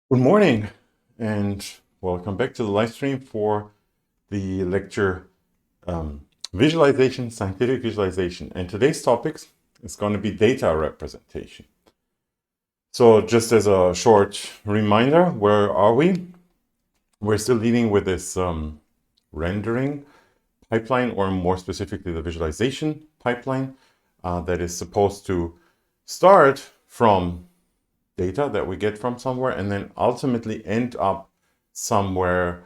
Good morning and welcome back to the live stream for the lecture Visualization, Scientific Visualization. And today's topic is going to be data representation. So just as a short reminder, where are we? We're still dealing with this rendering pipeline, or more specifically the visualization pipeline that is supposed to start from data that we get from somewhere and then ultimately end up somewhere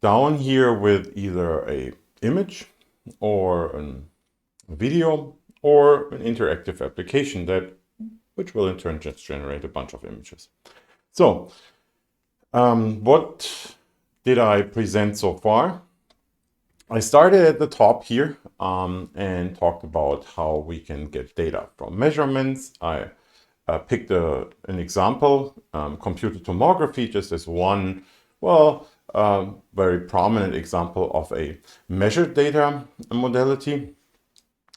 down here with either a image or a video or an interactive application which will in turn just generate a bunch of images. So what did I present so far? I started at the top here and talked about how we can get data from measurements. I picked an example, computed tomography, just as one, very prominent example of a measured data modality.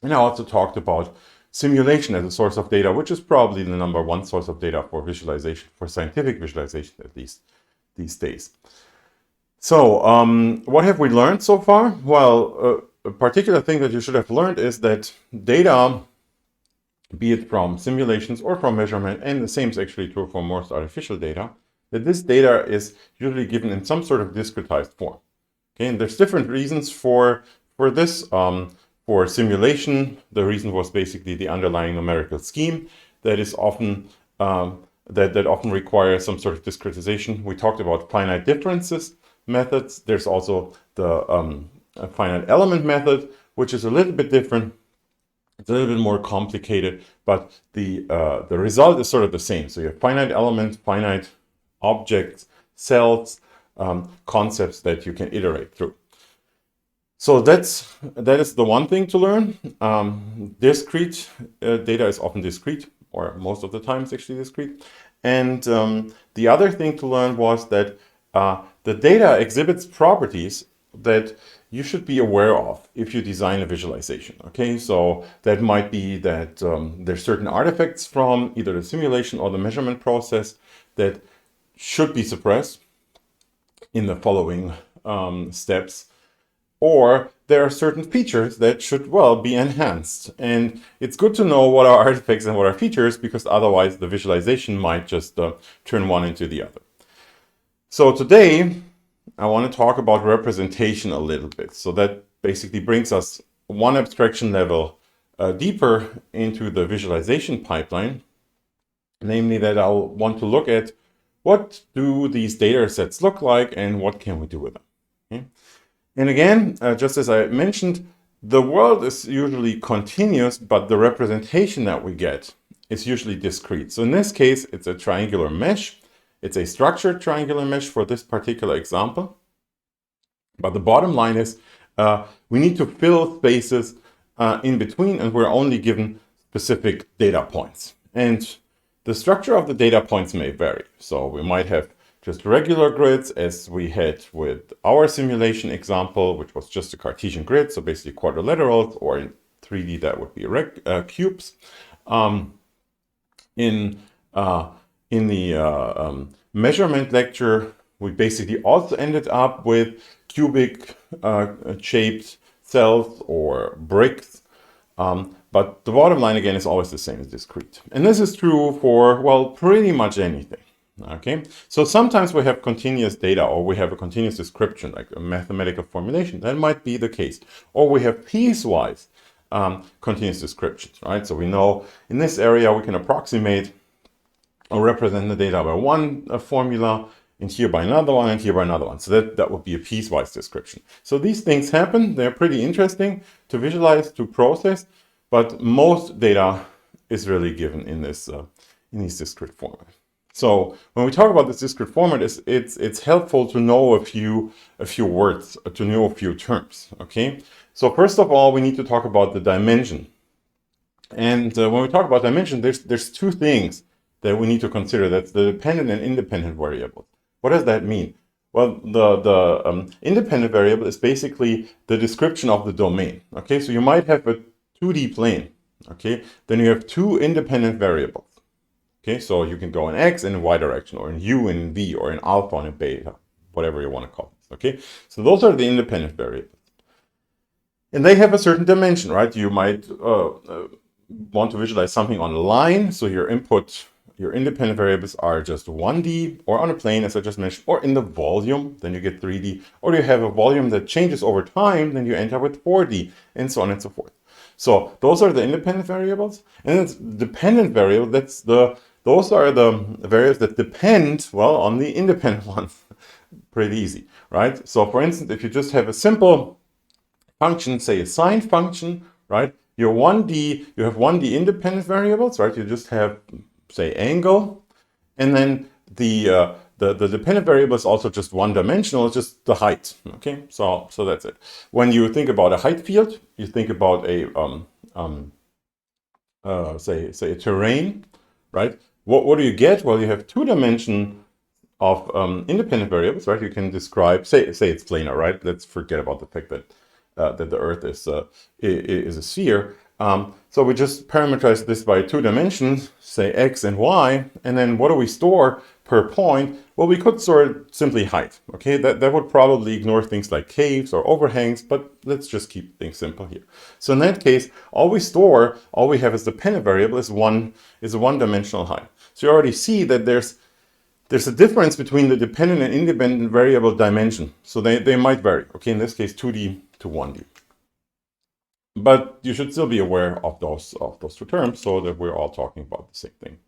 And I also talked about simulation as a source of data, which is probably the number one source of data for visualization, for scientific visualization, at least these days. So what have we learned so far? Well, a particular thing that you should have learned is that data, be it from simulations or from measurement, and the same is actually true for most artificial data, that this data is usually given in some sort of discretized form. Okay, and there's different reasons for this. For simulation, the reason was basically the underlying numerical scheme that is often that often requires some sort of discretization. We talked about finite differences methods. There's also the finite element method, which is a little bit different. It's a little bit more complicated, but the result is sort of the same. So you have finite elements, finite objects, cells, concepts that you can iterate through. So that is the one thing to learn. Discrete data is often discrete, or most of the time it's actually discrete. And the other thing to learn was that the data exhibits properties that you should be aware of if you design a visualization. Okay, so that might be that there's certain artifacts from either the simulation or the measurement process that should be suppressed in the following steps, or there are certain features that should, be enhanced. And it's good to know what are artifacts and what are features, because otherwise the visualization might just turn one into the other. So today, I want to talk about representation a little bit. So that basically brings us one abstraction level deeper into the visualization pipeline, namely that I'll want to look at what do these data sets look like and what can we do with them. Okay? And again, just as I mentioned, the world is usually continuous, but the representation that we get is usually discrete. So in this case, it's a triangular mesh. It's a structured triangular mesh for this particular example. But the bottom line is we need to fill spaces in between, and we're only given specific data points. And the structure of the data points may vary. So we might have just regular grids, as we had with our simulation example, which was just a Cartesian grid, so basically quadrilaterals, or in 3D that would be cubes. In the measurement lecture, we basically also ended up with cubic shaped cells or bricks. But the bottom line again is always the same as discrete. And this is true for, pretty much anything. Okay, so sometimes we have continuous data, or we have a continuous description, like a mathematical formulation. That might be the case. Or we have piecewise continuous descriptions, right? So we know in this area we can approximate or represent the data by one formula, and here by another one, and here by another one. So that would be a piecewise description. So these things happen. They're pretty interesting to visualize, to process, but most data is really given in this in these discrete format. So when we talk about this discrete format, it's helpful to know a few words, to know a few terms. Okay. So first of all, we need to talk about the dimension. And when we talk about dimension, there's two things that we need to consider. That's the dependent and independent variables. What does that mean? Well, the independent variable is basically the description of the domain. Okay, so you might have a 2D plane. Okay, then you have two independent variables. Okay, so you can go in X and in Y direction, or in U and in V, or in alpha and in beta, whatever you want to call it. Okay, so those are the independent variables. And they have a certain dimension, right? You might want to visualize something on a line. So your input, your independent variables are just 1D, or on a plane, as I just mentioned, or in the volume, then you get 3D. Or you have a volume that changes over time, then you end up with 4D, and so on and so forth. So those are the independent variables. And it's dependent variable, those are the variables that depend, well, on the independent ones. Pretty easy, right? So for instance, if you just have a simple function, say a sine function, right? You have 1D independent variables, right? You just have, say, angle, and then the dependent variable is also just one-dimensional, it's just the height. Okay, so that's it. When you think about a height field, you think about a say a terrain, right? What do you get? Well, you have two dimension of independent variables, right? You can describe, say it's planar, right? Let's forget about the fact that that the Earth is a sphere. So we just parameterize this by two dimensions, say X and Y, and then what do we store per point? Well, we could store simply height. Okay, that would probably ignore things like caves or overhangs, but let's just keep things simple here. So in that case, all we have as dependent variable is a one-dimensional height. So you already see that there's a difference between the dependent and independent variable dimension. So they might vary. Okay, in this case, 2D to 1D. But you should still be aware of those two terms so that we're all talking about the same thing.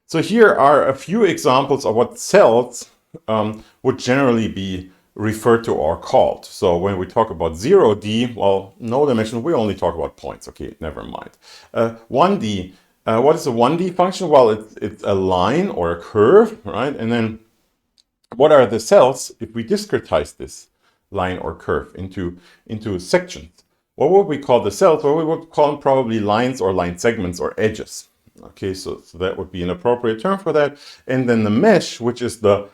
So here are a few examples of what cells would generally be referred to or called. So when we talk about 0D, well, no dimension, we only talk about points. Okay, never mind. 1D, what is a 1D function? Well, it's a line or a curve, right? And then what are the cells if we discretize this line or curve into sections? What would we call the cells? Well, we would call them probably lines or line segments or edges. Okay, so that would be an appropriate term for that. And then the mesh, which is the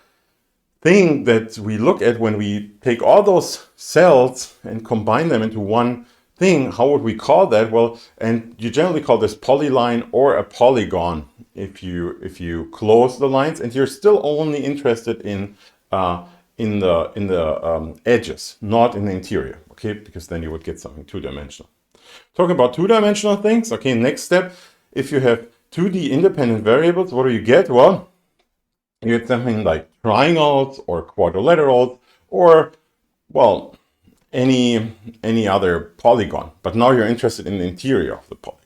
thing that we look at when we take all those cells and combine them into one thing, how would we call that? Well, and you generally call this polyline or a polygon if you close the lines and you're still only interested in the edges, not in the interior, okay? Because then you would get something two-dimensional. Talking about two-dimensional things, okay, next step, if you have 2D independent variables, what do you get? Well, you get something like triangles or quadrilaterals or, well, any other polygon. But now you're interested in the interior of the polygon.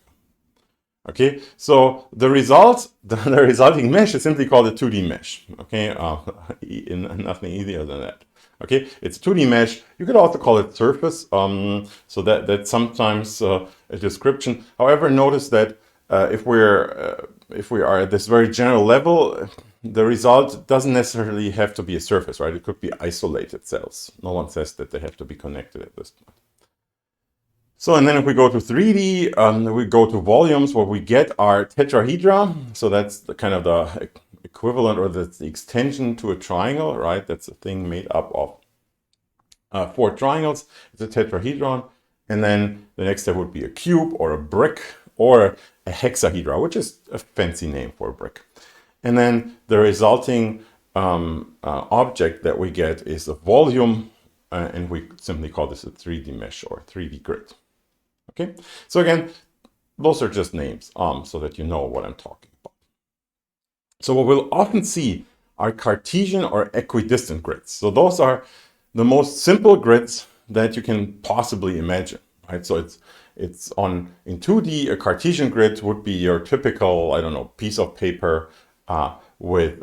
Okay, so the resulting mesh is simply called a 2D mesh. Okay, nothing easier than that. Okay, it's a 2D mesh. You could also call it surface. So that's sometimes a description. However, notice that if we are at this very general level, the result doesn't necessarily have to be a surface, right? It could be isolated cells. No one says that they have to be connected at this point. So, and then if we go to 3D, we go to volumes, what we get are tetrahedra. So that's the kind of the equivalent or the extension to a triangle, right? That's a thing made up of 4 triangles. It's a tetrahedron. And then the next step would be a cube or a brick or a hexahedra, which is a fancy name for a brick. And then the resulting object that we get is a volume, and we simply call this a 3D mesh or 3D grid. Okay, so again, those are just names so that you know what I'm talking about. So what we'll often see are Cartesian or equidistant grids. So those are the most simple grids that you can possibly imagine, right? So it's in 2D, a Cartesian grid would be your typical, I don't know, piece of paper with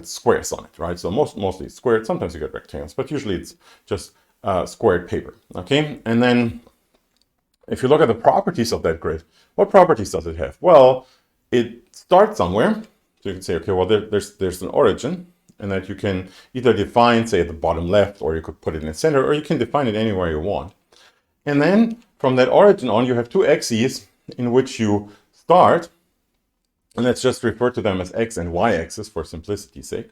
squares on it, right? So mostly it's squared. Sometimes you get rectangles, but usually it's just squared paper. Okay, and then if you look at the properties of that grid, what properties does it have? Well, it starts somewhere. So you can say, okay, well, there's an origin, and that you can either define, say, at the bottom left, or you could put it in the center, or you can define it anywhere you want. And then from that origin on, you have 2 axes in which you start. And let's just refer to them as x and y axis for simplicity's sake.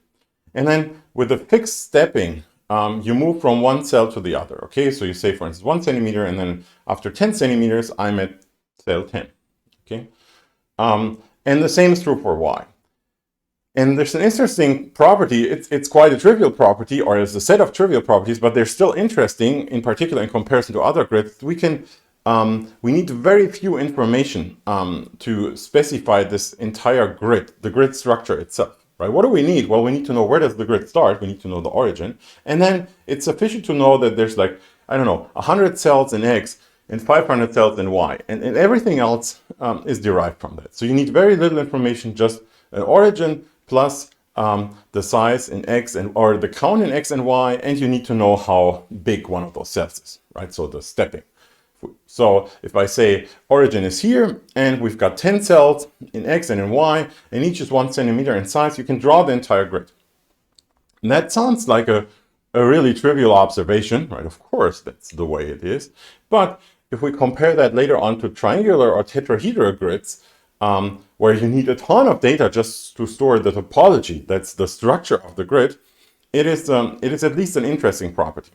And then with the fixed stepping, you move from one cell to the other. Okay, so you say, for instance, 1 centimeter, and then after 10 centimeters, I'm at cell 10. Okay, And the same is true for y. And there's an interesting property. It's quite a trivial property, or it's a set of trivial properties, but they're still interesting, in particular in comparison to other grids. We need very few information to specify this entire grid, the grid structure itself. Right? What do we need? Well, we need to know where does the grid start. We need to know the origin. And then it's sufficient to know that there's like, I don't know, 100 cells in X and 500 cells in Y. And everything else is derived from that. So you need very little information, just an origin plus the size in X or the count in X and Y. And you need to know how big one of those cells is, right? So the stepping. So if I say origin is here and we've got 10 cells in X and in Y and each is 1 centimeter in size, you can draw the entire grid. And that sounds like a really trivial observation, right? Of course, that's the way it is. But if we compare that later on to triangular or tetrahedral grids, where you need a ton of data just to store the topology, that's the structure of the grid, it is at least an interesting property.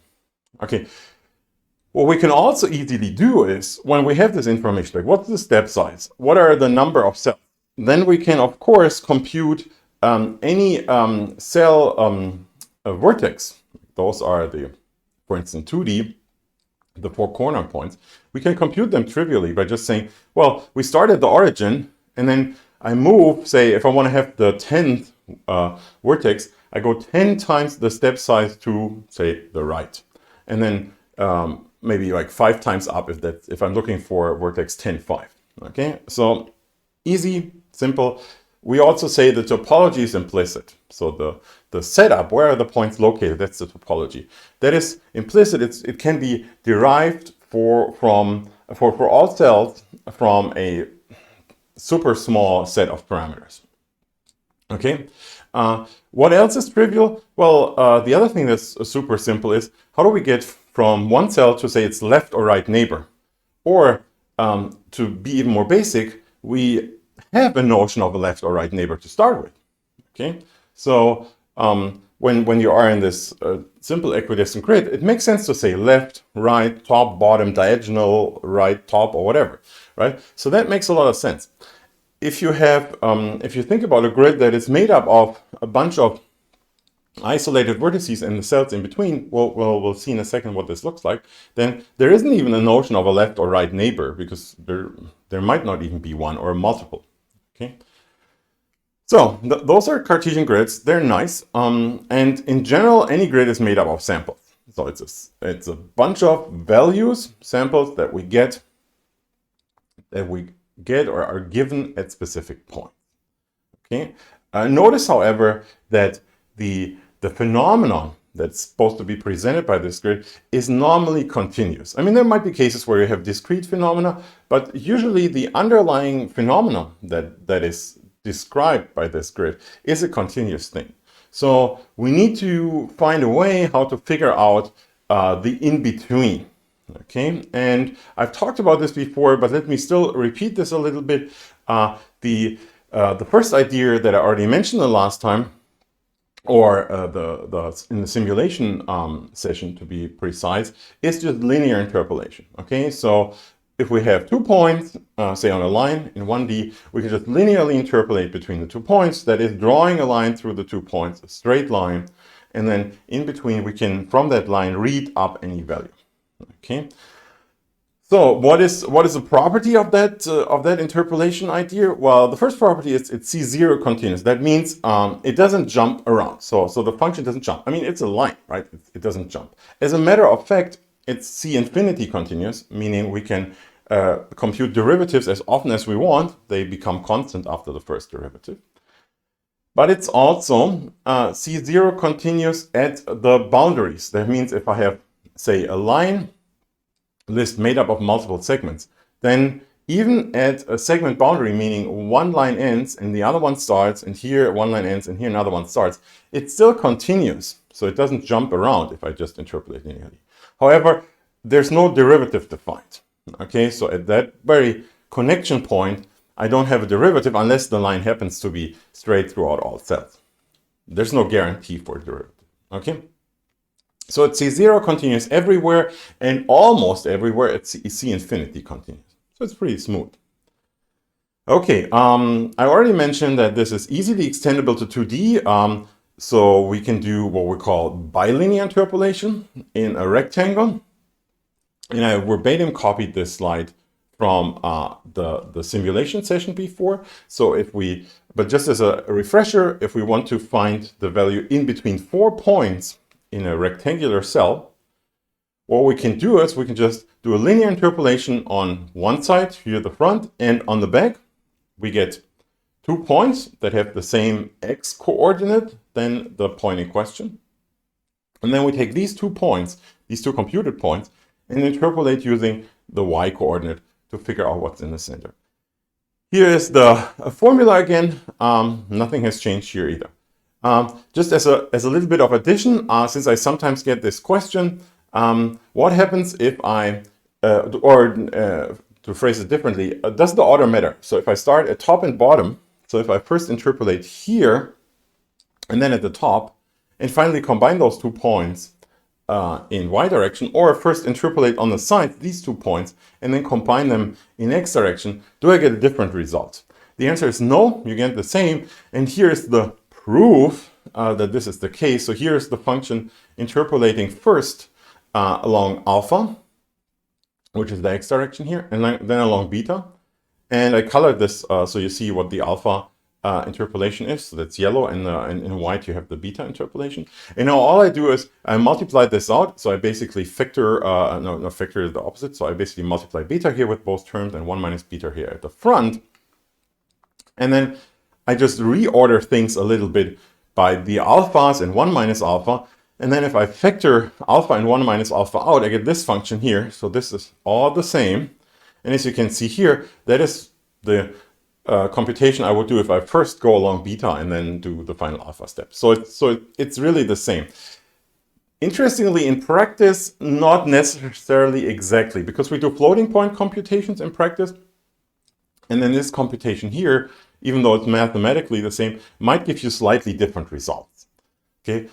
Okay. What we can also easily do is, when we have this information, like what's the step size? What are the number of cells? Then we can, of course, compute any cell vertex. Those are the, for instance, 2D, the 4 corner points. We can compute them trivially by just saying, well, we start at the origin, and then I move, say, if I want to have the 10th vertex, I go 10 times the step size to, say, the right. And then maybe like 5 times up if I'm looking for vertex 10, 5. Okay, so easy, simple. We also say the topology is implicit. So the setup, where are the points located? That's the topology. That is implicit. It can be derived for all cells from a super small set of parameters. Okay. What else is trivial? Well, the other thing that's super simple is how do we get from one cell to say its left or right neighbor? Or to be even more basic, we have a notion of a left or right neighbor to start with. Okay, so when you are in this simple equidistant grid, it makes sense to say left, right, top, bottom, diagonal, right, top, or whatever, right? So that makes a lot of sense. If you have, if you think about a grid that is made up of a bunch of isolated vertices and the cells in between, we'll see in a second what this looks like, then there isn't even a notion of a left or right neighbor, because there might not even be one or multiple. Okay, so those are Cartesian grids. They're nice, and in general, any grid is made up of samples. So it's a bunch of values, samples that we get or are given at specific points. Okay, notice, however, that the phenomenon that's supposed to be presented by this grid is normally continuous. I mean, there might be cases where you have discrete phenomena, but usually the underlying phenomenon that is described by this grid is a continuous thing. So we need to find a way how to figure out the in-between. Okay, and I've talked about this before, but let me still repeat this a little bit. The first idea that I already mentioned the last time, or in the simulation session to be precise, is just linear interpolation. Okay, so if we have 2 points, say on a line in 1D, we can just linearly interpolate between the 2 points. That is, drawing a line through the 2 points, a straight line, and then in between we can, from that line, read up any value. Okay. So what is a property of that interpolation idea? Well, the first property is it's C0 continuous. That means it doesn't jump around. So the function doesn't jump. I mean, it's a line, right? It doesn't jump. As a matter of fact, it's C infinity continuous, meaning we can compute derivatives as often as we want. They become constant after the first derivative. But it's also C0 continuous at the boundaries. That means if I have, say, a line list made up of multiple segments, then even at a segment boundary, meaning one line ends and the other one starts, and here one line ends and here another one starts, it's still continuous. So it doesn't jump around if I just interpolate linearly. However, there's no derivative defined. Okay, so at that very connection point, I don't have a derivative unless the line happens to be straight throughout all cells. There's no guarantee for a derivative. Okay. So it's C0 continuous everywhere, and almost everywhere it's C infinity continuous. So it's pretty smooth. Okay, I already mentioned that this is easily extendable to 2D. So we can do what we call bilinear interpolation in a rectangle. And I verbatim copied this slide from the simulation session before. So but just as a refresher, if we want to find the value in between 4 points in a rectangular cell, what we can do is we can just do a linear interpolation on one side, here the front, and on the back. We get 2 points that have the same x coordinate than the point in question. And then we take these 2 points, these 2 computed points, and interpolate using the y coordinate to figure out what's in the center. Here is the formula again. Nothing has changed here either. Just as a little bit of addition, since I sometimes get this question, what happens if to phrase it differently, does the order matter? So if I start at top and bottom, so if I first interpolate here and then at the top, and finally combine those 2 points in y direction, or first interpolate on the side these 2 points and then combine them in x direction, do I get a different result? The answer is no, you get the same. And here's the proof that this is the case. So here's the function interpolating first along alpha, which is the x direction here, and then along beta. And I colored this so you see what the alpha interpolation is. So that's yellow, and in white you have the beta interpolation. And now all I do is I multiply this out. So I basically factor, factor is the opposite. So I basically multiply beta here with both terms and 1 minus beta here at the front. And then I just reorder things a little bit by the alphas and 1 minus alpha. And then if I factor alpha and 1 minus alpha out, I get this function here. So this is all the same. And as you can see here, that is the computation I would do if I first go along beta and then do the final alpha step. So it's really the same. Interestingly, in practice, not necessarily exactly, because we do floating point computations in practice. And then this computation here, even though it's mathematically the same, might give you slightly different results. Okay.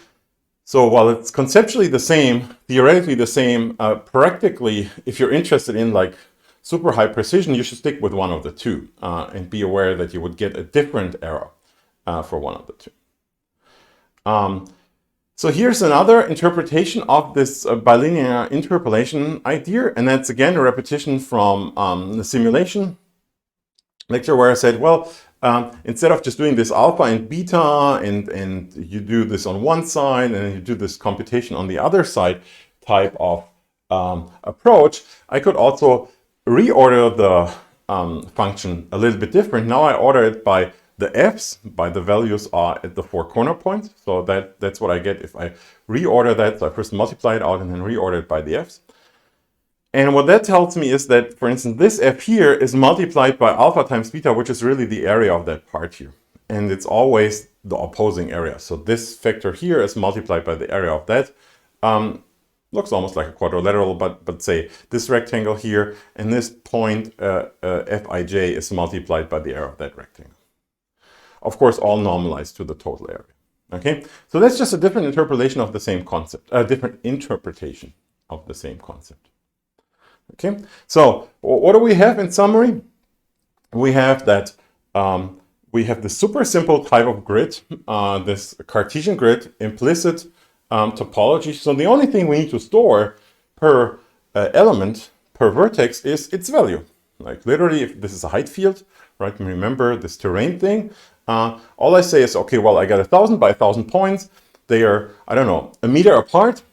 So while it's conceptually the same, theoretically the same, practically, if you're interested in like super high precision, you should stick with one of the two and be aware that you would get a different error for one of the two. So here's another interpretation of this bilinear interpolation idea, and that's again a repetition from the simulation lecture where I said, well, instead of just doing this alpha and beta and you do this on one side and you do this computation on the other side type of approach, I could also reorder the function a little bit different. Now I order it by the f's, by the values are at the 4 corner points. So that's what I get if I reorder that. So I first multiply it out and then reorder it by the f's. And what that tells me is that, for instance, this f here is multiplied by alpha times beta, which is really the area of that part here. And it's always the opposing area. So this factor here is multiplied by the area of that. Looks almost like a quadrilateral, but say this rectangle here, and this point Fij is multiplied by the area of that rectangle. Of course, all normalized to the total area. Okay, so that's just a different interpolation of the same concept, a different interpretation of the same concept. Okay, so what do we have in summary? We have that we have the super simple type of grid, this Cartesian grid, implicit topology. So the only thing we need to store per element, per vertex, is its value. Like literally, if this is a height field, right? Remember this terrain thing. All I say is, okay, well, I got 1,000 by 1,000 points. They are, I don't know, a meter apart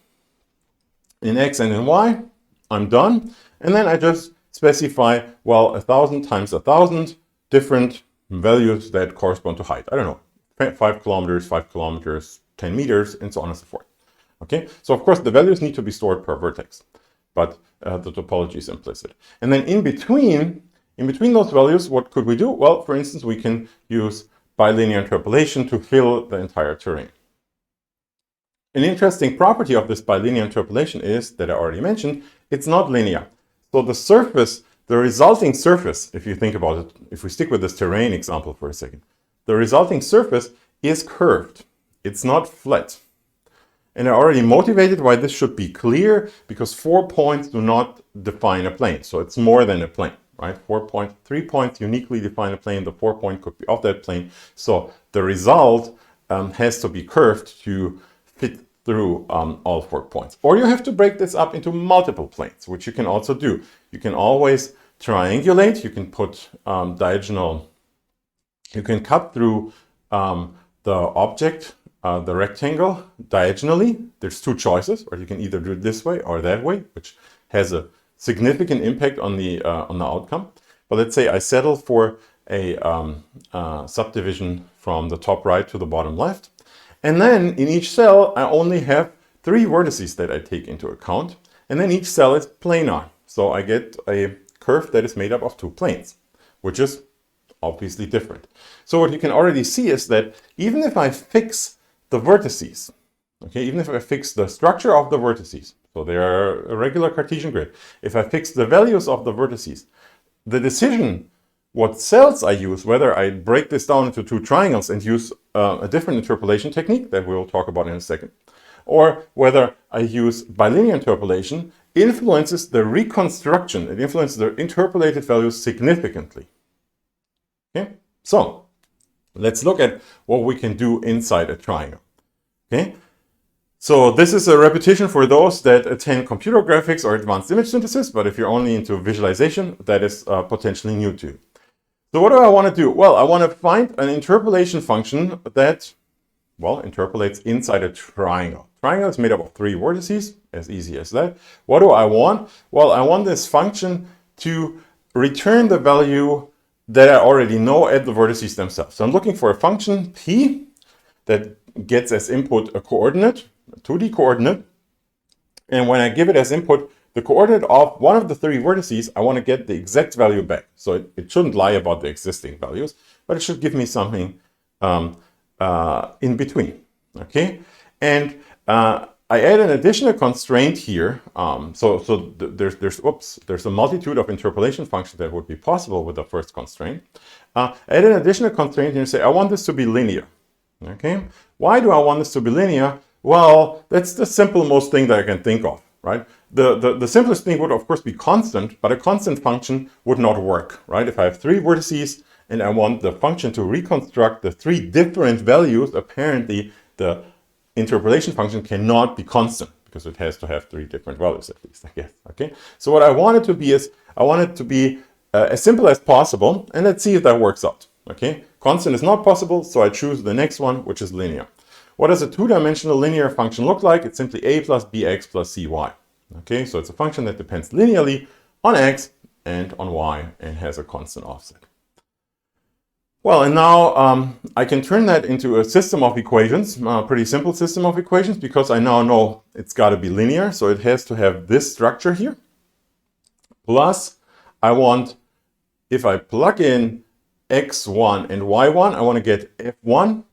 in X and in Y. I'm done. And then I just specify, well, 1,000 times 1,000 different values that correspond to height. I don't know, 5 kilometers, 5 kilometers, 10 meters, and so on and so forth. Okay, so of course the values need to be stored per vertex, but the topology is implicit. And then in between those values, what could we do? Well, for instance, we can use bilinear interpolation to fill the entire terrain. An interesting property of this bilinear interpolation is, that I already mentioned, it's not linear. So the surface, the resulting surface, if you think about it, if we stick with this terrain example for a second, the resulting surface is curved. It's not flat. And I already motivated why this should be clear, because 4 points do not define a plane. So it's more than a plane. right? 3 points uniquely define a plane. The 4-point could be off that plane. So the result has to be curved to fit through all 4 points. Or you have to break this up into multiple planes, which you can also do. You can always triangulate. You can put diagonal. You can cut through the object, the rectangle, diagonally. There's 2 choices, or you can either do it this way or that way, which has a significant impact on the outcome. But let's say I settle for a subdivision from the top right to the bottom left. And then in each cell, I only have 3 vertices that I take into account. And then each cell is planar. So I get a curve that is made up of 2 planes, which is obviously different. So what you can already see is that even if I fix the vertices, okay, even if I fix the structure of the vertices, so they are a regular Cartesian grid, if I fix the values of the vertices, the decision what cells I use, whether I break this down into 2 triangles and use a different interpolation technique that we'll talk about in a second, or whether I use bilinear interpolation, influences the reconstruction. It influences the interpolated values significantly. Okay, so let's look at what we can do inside a triangle. Okay, so this is a repetition for those that attend computer graphics or advanced image synthesis, but if you're only into visualization, that is potentially new to you. So what do I want to do? Well, I want to find an interpolation function that, well, interpolates inside a triangle. Triangle is made up of 3 vertices, as easy as that. What do I want? Well, I want this function to return the value that I already know at the vertices themselves. So I'm looking for a function p that gets as input a coordinate, a 2D coordinate. And when I give it as input the coordinate of one of the 3 vertices, I want to get the exact value back. So it shouldn't lie about the existing values, but it should give me something in between. Okay, and I add an additional constraint here. There's a multitude of interpolation functions that would be possible with the first constraint. Add an additional constraint here and say, I want this to be linear. Okay, why do I want this to be linear? Well, that's the simplest thing that I can think of, right? The simplest thing would of course be constant, but a constant function would not work, right? If I have 3 vertices and I want the function to reconstruct the 3 different values, apparently the interpolation function cannot be constant because it has to have 3 different values at least, I guess. Okay, so what I want it to be is, I want it to be as simple as possible, and let's see if that works out. Okay, constant is not possible, so I choose the next one, which is linear. What does a 2-dimensional linear function look like? It's simply a plus bx plus cy. Okay, so it's a function that depends linearly on x and on y and has a constant offset. Well, and now I can turn that into a system of equations, a pretty simple system of equations, because I now know it's got to be linear. So it has to have this structure here. Plus, I want, if I plug in x1 and y1, I want to get f1.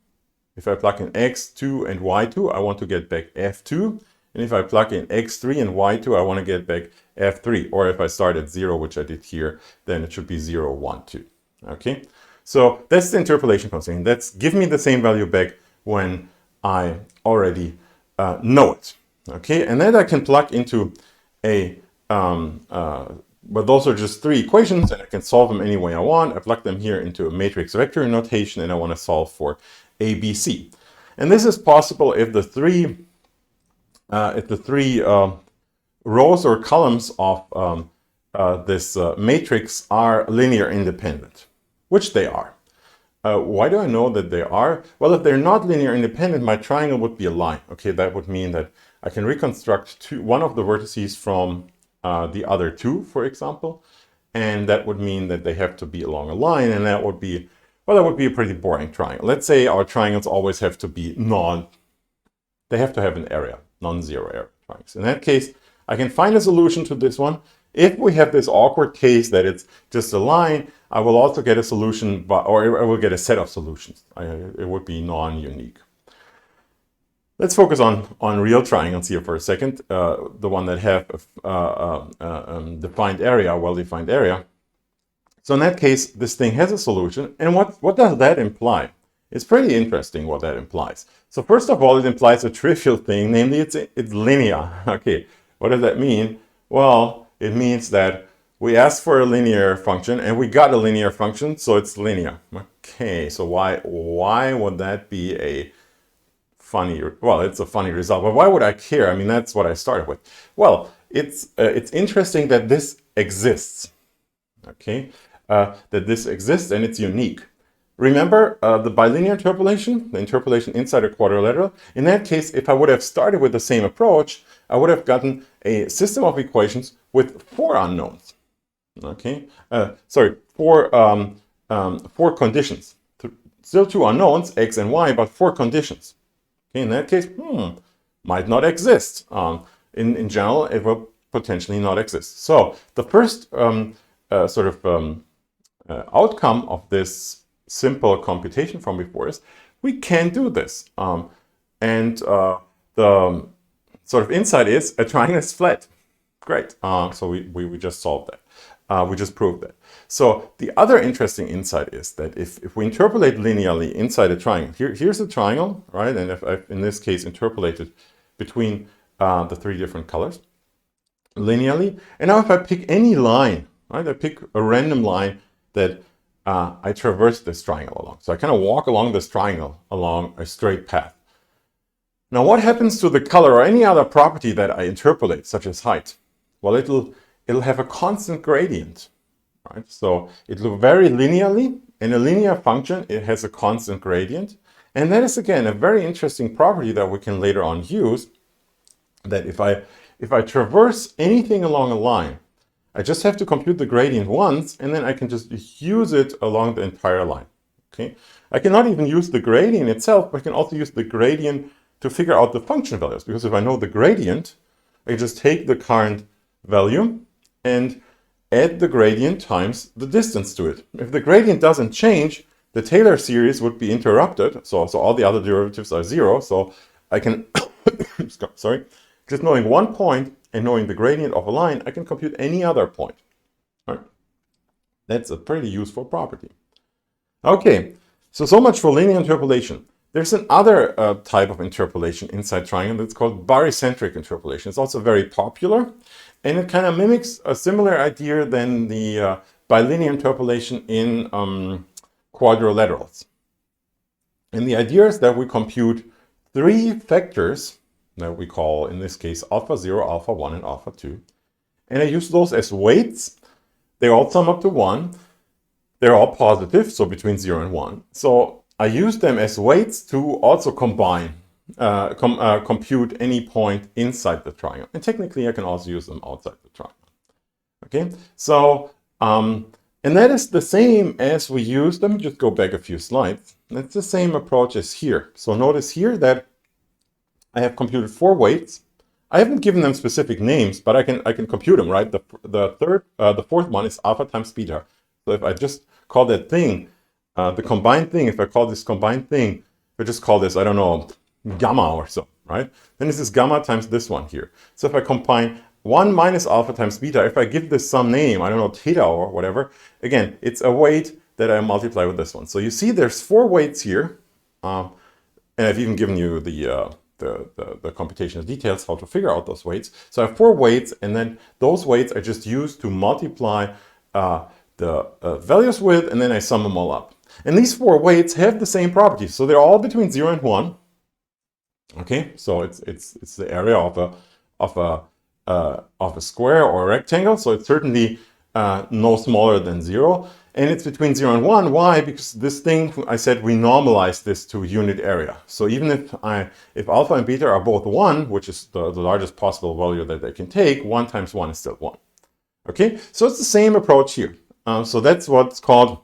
If I plug in x2 and y2, I want to get back f2. And if I plug in x3 and y2, I want to get back f3. Or if I start at 0, which I did here, then it should be 0, 1, 2. Okay, so that's the interpolation constraint. That's give me the same value back when I already know it. Okay, and then I can plug into a, but those are just 3 equations, and I can solve them any way I want. I plug them here into a matrix vector notation, and I want to solve for ABC. And this is possible if the 3 rows or columns of this matrix are linear independent, which they are. Why do I know that they are? Well, if they're not linear independent, my triangle would be a line. Okay, that would mean that I can reconstruct one of the vertices from the other 2, for example, and that would mean that they have to be along a line, and that would be, well, that would be a pretty boring triangle. Let's say our triangles always have to be they have to have an area, non-zero area triangles. In that case, I can find a solution to this one. If we have this awkward case that it's just a line, I will also get a solution, or I will get a set of solutions. It would be non-unique. Let's focus on real triangles here for a second, the one that have a defined area, well-defined area. So in that case, this thing has a solution. And what does that imply? It's pretty interesting what that implies. So first of all, it implies a trivial thing, namely it's linear. Okay, what does that mean? Well, it means that we asked for a linear function and we got a linear function, so it's linear. Okay, so why would that be a funny, well, it's a funny result, but why would I care? I mean, that's what I started with. Well, it's interesting that this exists, okay? That this exists and it's unique. Remember the bilinear interpolation, the interpolation inside a quadrilateral? In that case, if I would have started with the same approach, I would have gotten a system of equations with 4 unknowns. Okay, sorry, 4 conditions. Still 2 unknowns, x and y, but 4 conditions. Okay, in that case, might not exist. In general, it will potentially not exist. So the first outcome of this simple computation from before is we can do this. The sort of insight is a triangle is flat. Great. So we just solved that. We just proved that. So the other interesting insight is that if we interpolate linearly inside a triangle, here's a triangle, right? And if I've, in this case, interpolated between the 3 different colors linearly, and now if I pick any line, right? I pick a random line that I traverse this triangle along. So I kind of walk along this triangle along a straight path. Now what happens to the color or any other property that I interpolate, such as height? Well, it'll have a constant gradient, right? So it'll vary linearly. In a linear function, it has a constant gradient. And that is, again, a very interesting property that we can later on use, that if I traverse anything along a line, I just have to compute the gradient once, and then I can just use it along the entire line. Okay, I cannot even use the gradient itself, but I can also use the gradient to figure out the function values. Because if I know the gradient, I just take the current value and add the gradient times the distance to it. If the gradient doesn't change, the Taylor series would be interrupted. So all the other derivatives are 0. So I can, sorry, just knowing one point and knowing the gradient of a line, I can compute any other point. Right? That's a pretty useful property. Okay, so much for linear interpolation. There's another type of interpolation inside triangle that's called barycentric interpolation. It's also very popular, and it kind of mimics a similar idea than the bilinear interpolation in quadrilaterals. And the idea is that we compute 3 vectors that we call, in this case, alpha 0, alpha 1, and alpha 2. And I use those as weights. They all sum up to 1. They're all positive, so between 0 and 1. So I use them as weights to also combine, compute any point inside the triangle. And technically, I can also use them outside the triangle. Okay, so, and that is the same as we used, let me just go back a few slides. It's the same approach as here. So notice here that I have computed 4 weights. I haven't given them specific names, but I can compute them, right? The fourth one is alpha times beta. So if I just call that thing, the combined thing, if I call this combined thing, if I just call this, I don't know, gamma or so, right? Then this is gamma times this one here. So if I combine 1 minus alpha times beta, if I give this some name, I don't know, theta or whatever, again, it's a weight that I multiply with this one. So you see there's 4 weights here. And I've even given you the computational details, how to figure out those weights. So I have 4 weights, and then those weights I just use to multiply the values with, and then I sum them all up. And these 4 weights have the same properties. So they're all between 0 and 1. Okay, so it's the area of a square or a rectangle. So it's certainly no smaller than 0. And it's between 0 and 1. Why? Because this thing, I said we normalize this to unit area. So even if alpha and beta are both 1, which is the largest possible value that they can take, 1 times 1 is still 1. Okay, so it's the same approach here. So that's what's called,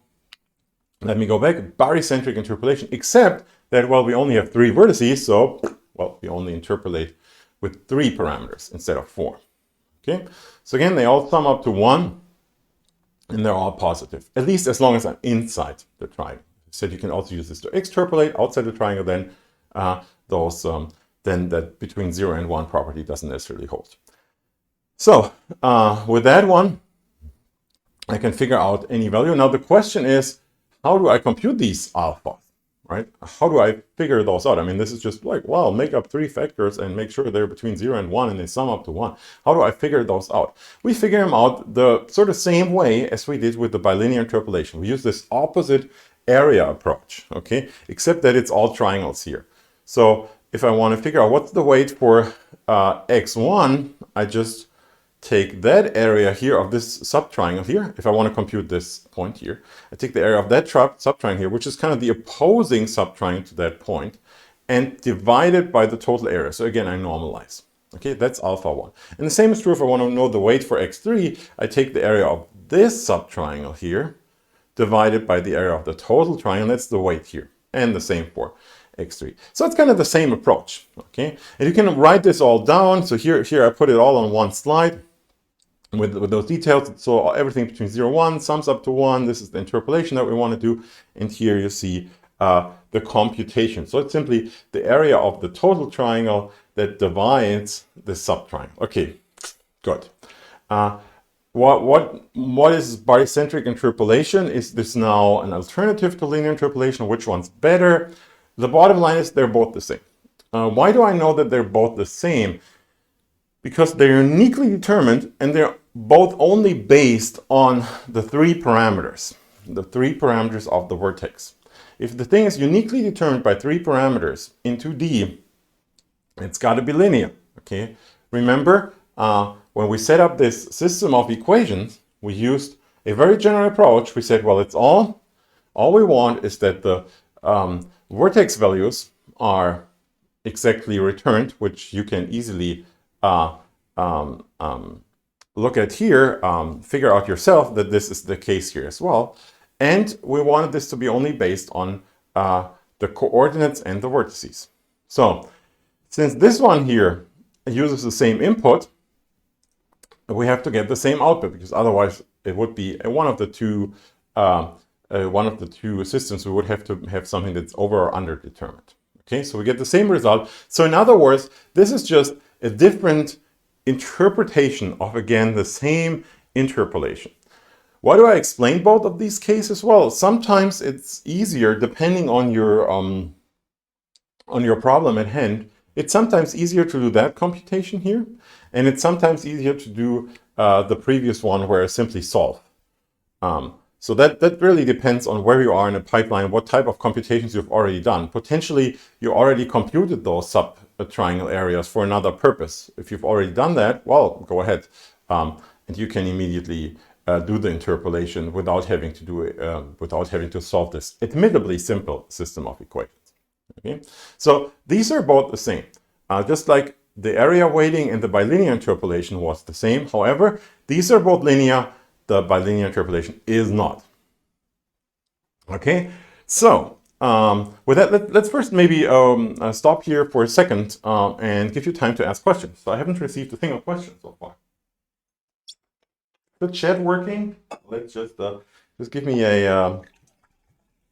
let me go back, barycentric interpolation, except that, well, we only have 3 vertices, so, well, we only interpolate with 3 parameters instead of 4. Okay, so again, they all sum up to 1. And they're all positive, at least as long as I'm inside the triangle. So you can also use this to extrapolate outside the triangle, then then that between 0 and 1 property doesn't necessarily hold. So with that one, I can figure out any value. Now the question is, how do I compute these alphas? right? How do I figure those out? I mean, this is just like, well, make up 3 factors and make sure they're between 0 and 1 and they sum up to 1. How do I figure those out? We figure them out the sort of same way as we did with the bilinear interpolation. We use this opposite area approach, okay? Except that it's all triangles here. So if I want to figure out what's the weight for x1, I just take that area here of this subtriangle here. If I want to compute this point here, I take the area of that subtriangle here, which is kind of the opposing subtriangle to that point, and divide it by the total area. So again, I normalize. Okay, that's alpha 1. And the same is true if I want to know the weight for x3. I take the area of this subtriangle here, divided by the area of the total triangle. That's the weight here. And the same for x3. So it's kind of the same approach. Okay, and you can write this all down. So here I put it all on one slide. With those details, so everything between 0 and 1 sums up to 1. This is the interpolation that we want to do. And here you see the computation. So it's simply the area of the total triangle that divides the subtriangle. Okay, good. What is barycentric interpolation? Is this now an alternative to linear interpolation? Which one's better? The bottom line is they're both the same. Why do I know that they're both the same? Because they're uniquely determined and they're both only based on the 3 parameters of the vertex. If the thing is uniquely determined by 3 parameters in 2D, it's got to be linear. Okay. Remember, when we set up this system of equations, we used a very general approach. We said, well, it's all we want is that the vertex values are exactly returned, which you can easily look at here, figure out yourself that this is the case here as well. And we wanted this to be only based on the coordinates and the vertices. So since this one here uses the same input, we have to get the same output, because otherwise it would be one of the two systems. We would have to have something that's over or under determined. Okay, so we get the same result. So in other words, this is just a different interpretation of, again, the same interpolation. Why do I explain both of these cases? Well, sometimes it's easier depending on your problem at hand. It's sometimes easier to do that computation here, and it's sometimes easier to do the previous one where I simply solve. So that really depends on where you are in a pipeline, what type of computations you've already done. Potentially, you already computed those subtriangle areas for another purpose. If you've already done that, well, go ahead. And you can immediately do the interpolation without having to solve this admittedly simple system of equations. Okay? So these are both the same. Just like the area weighting and the bilinear interpolation was the same. However, these are both linear. The bilinear interpolation is not. Okay, so with that, let's first maybe stop here for a second and give you time to ask questions. So I haven't received a single question so far. The chat working? Let's just give me an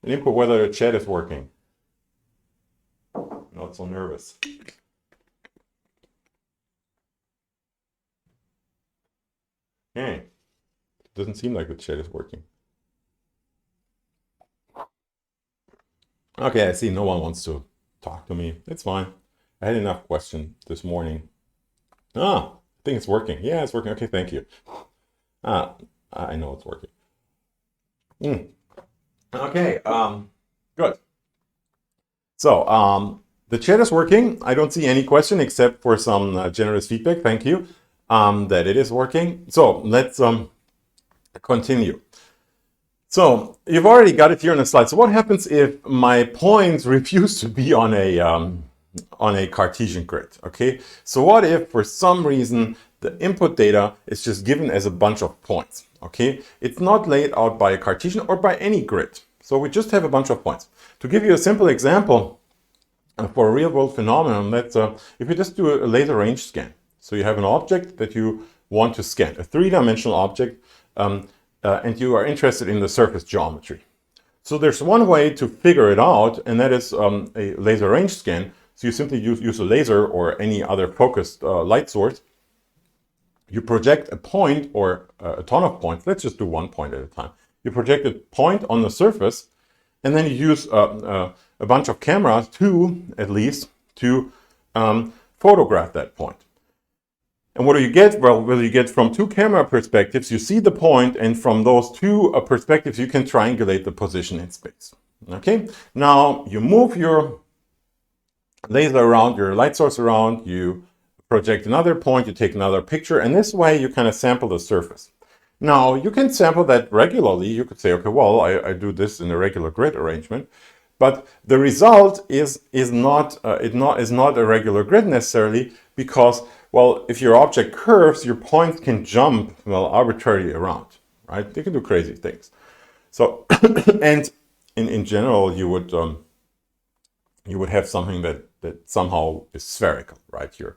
input whether the chat is working. I'm not so nervous. Okay. Doesn't seem like the chat is working. Okay, I see no one wants to talk to me. It's fine. I had enough questions this morning. I think it's working. Yeah, it's working. Okay, thank you. I know it's working. Okay, good. So, the chat is working. I don't see any question except for some generous feedback. Thank you that it is working. So, let's continue. So you've already got it here on the slide. So what happens if my points refuse to be on a Cartesian grid? Okay. So what if for some reason the input data is just given as a bunch of points? Okay. It's not laid out by a Cartesian or by any grid. So we just have a bunch of points. To give you a simple example for a real world phenomenon, let's if you just do a laser range scan. So you have an object that you want to scan, a 3-dimensional object. And you are interested in the surface geometry. So there's one way to figure it out, and that is a laser range scan. So you simply use a laser or any other focused light source. You project a point or a ton of points. Let's just do one point at a time. You project a point on the surface, and then you use a a bunch of cameras, two at least, to photograph that point. And what do you get? Well, you get from two camera perspectives, you see the point, and from those two perspectives, you can triangulate the position in space. Okay, now you move your laser around, your light source around, you project another point, you take another picture, and this way you kind of sample the surface. Now, you can sample that regularly. You could say, okay, well, I do this in a regular grid arrangement, but the result is not a regular grid necessarily, because, well, if your object curves, your points can jump, well, arbitrarily around, right? They can do crazy things. So, and in general, you would have something that somehow is spherical, right? Your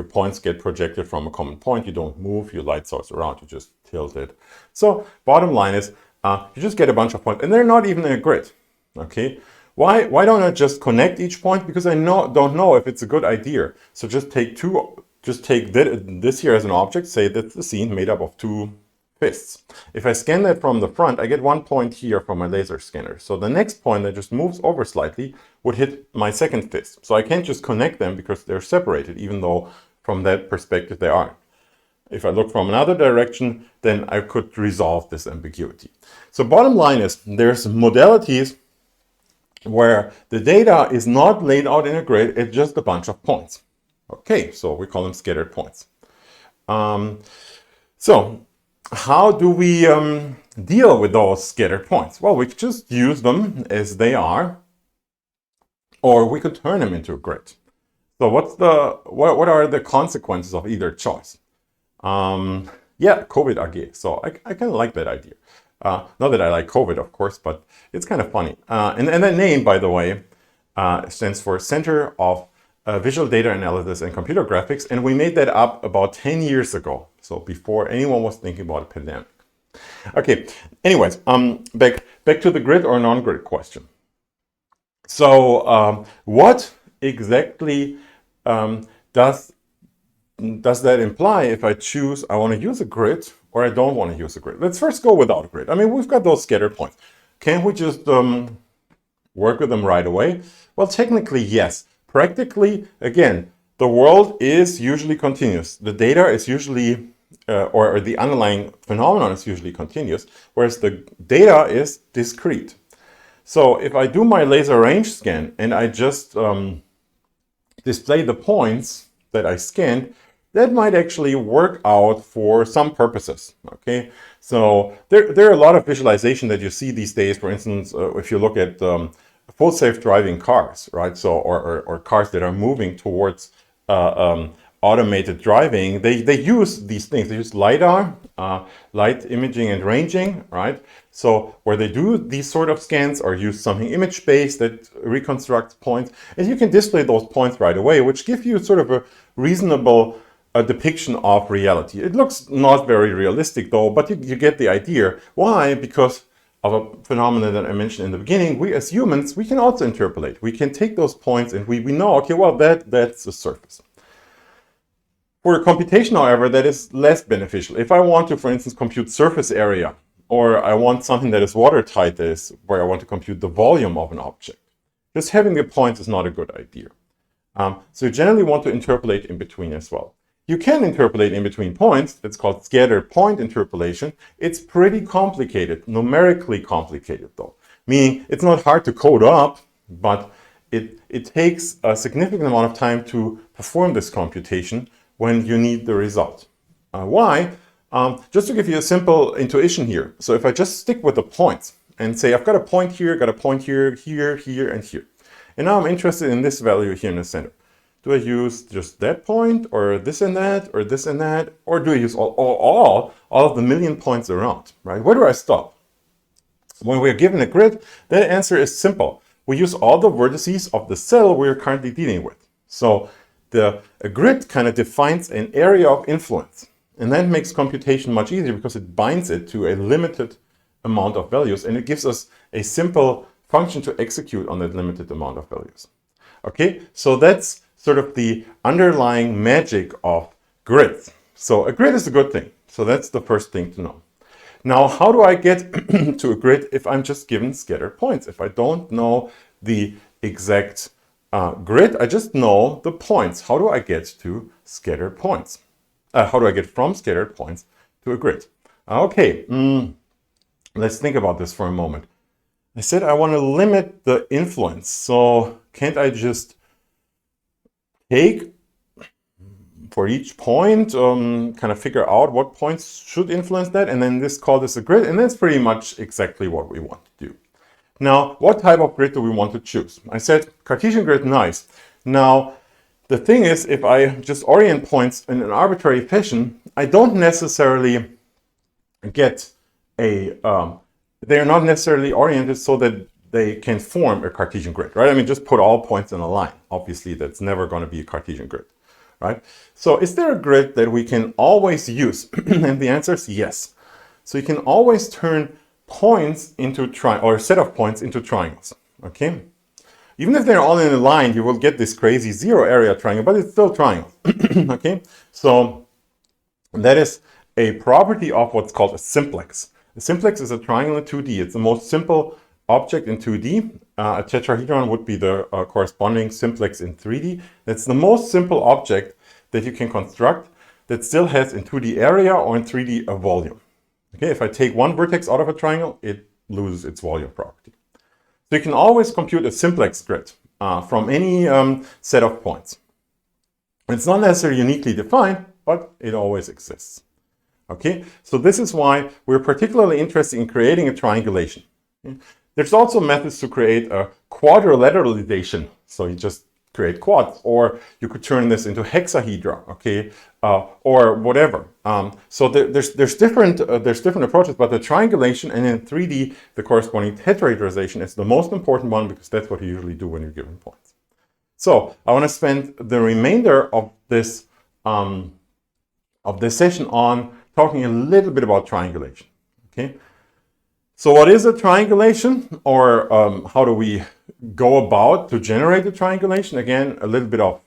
points get projected from a common point. You don't move your light source around, you just tilt it. So bottom line is, you just get a bunch of points, and they're not even in a grid, okay? Why don't I just connect each point? Because I don't know if it's a good idea. So just take this here as an object, say that's the scene made up of two fists. If I scan that from the front, I get 1 point here from my laser scanner. So the next point that just moves over slightly would hit my second fist. So I can't just connect them because they're separated, even though from that perspective they aren't. If I look from another direction, then I could resolve this ambiguity. So bottom line is, there's modalities where the data is not laid out in a grid, it's just a bunch of points. Okay, so we call them scattered points. So how do we deal with those scattered points? Well, we just use them as they are, or we could turn them into a grid. So what are the consequences of either choice? Yeah, COVID AG. So I kind of like that idea. Not that I like COVID, of course, but it's kind of funny. And that name, by the way, stands for Center of Visual Data Analysis and Computer Graphics. And we made that up about 10 years ago. So before anyone was thinking about a pandemic. Okay, anyways, back to the grid or non-grid question. So what exactly does that imply if I choose I want to use a grid or I don't want to use a grid? Let's first go without a grid. I mean, we've got those scattered points. Can't we just work with them right away? Well, technically, yes. Practically, again, the world is usually continuous. The data is usually, or the underlying phenomenon is usually continuous, whereas the data is discrete. So if I do my laser range scan and I just display the points that I scanned, that might actually work out for some purposes, okay? So there are a lot of visualization that you see these days. For instance, if you look at full self-driving cars, right? So, or cars that are moving towards automated driving, they use these things. They use LiDAR, light imaging and ranging, right? So where they do these sort of scans or use something image-based that reconstructs points, and you can display those points right away, which give you sort of a reasonable depiction of reality. It looks not very realistic though, but you get the idea. Why? Because of a phenomenon that I mentioned in the beginning, we as humans, we can also interpolate. We can take those points and we know, okay, well, that's the surface. For computation, however, that is less beneficial. If I want to, for instance, compute surface area, or I want something that is watertight, that is where I want to compute the volume of an object, just having the points is not a good idea. So you generally want to interpolate in between as well. You can interpolate in between points. It's called scattered point interpolation. It's pretty complicated, numerically complicated though. Meaning it's not hard to code up, but it takes a significant amount of time to perform this computation when you need the result. Why? Just to give you a simple intuition here. So if I just stick with the points and say I've got a point here, got a point here, here, here, and here. And now I'm interested in this value here in the center. Do I use just that point, or this and that, or this and that? Or do I use all of the million points around, right? Where do I stop? When we're given a grid, the answer is simple. We use all the vertices of the cell we're currently dealing with. So a grid kind of defines an area of influence. And that makes computation much easier because it binds it to a limited amount of values. And it gives us a simple function to execute on that limited amount of values. Okay, so that's sort of the underlying magic of grids. So a grid is a good thing. So that's the first thing to know. Now, how do I get to a grid if I'm just given scattered points? If I don't know the exact grid. I just know the points. How do I get to scattered points? How do I get from scattered points to a grid? Okay, let's think about this for a moment. I said I want to limit the influence. So can't I just take for each point, kind of figure out what points should influence that, and then call this a grid, and that's pretty much exactly what we want to do. Now, what type of grid do we want to choose? I said Cartesian grid, nice. Now, the thing is, if I just orient points in an arbitrary fashion, I don't necessarily get a, they are not necessarily oriented so that they can form a Cartesian grid, right? I mean, just put all points in a line. Obviously, that's never going to be a Cartesian grid, right? So is there a grid that we can always use? And the answer is yes. So you can always turn points into or a set of points into triangles, okay? Even if they're all in a line, you will get this crazy zero area triangle, but it's still triangle, okay? So that is a property of what's called a simplex. A simplex is a triangle in 2D. It's the most simple object in 2D. A tetrahedron would be the corresponding simplex in 3D. That's the most simple object that you can construct that still has in 2D area or in 3D a volume. Okay, if I take one vertex out of a triangle, it loses its volume property. So you can always compute a simplex grid from any set of points. It's not necessarily uniquely defined, but it always exists. Okay, so this is why we're particularly interested in creating a triangulation. Okay? There's also methods to create a quadrilateralization. So you just create quads, or you could turn this into hexahedra, okay, or whatever. So there's different approaches, but the triangulation and in 3D the corresponding tetrahedrization is the most important one because that's what you usually do when you're given points. So I want to spend the remainder of this session on talking a little bit about triangulation. Okay. So what is a triangulation, or how do we go about to generate a triangulation? Again, a little bit of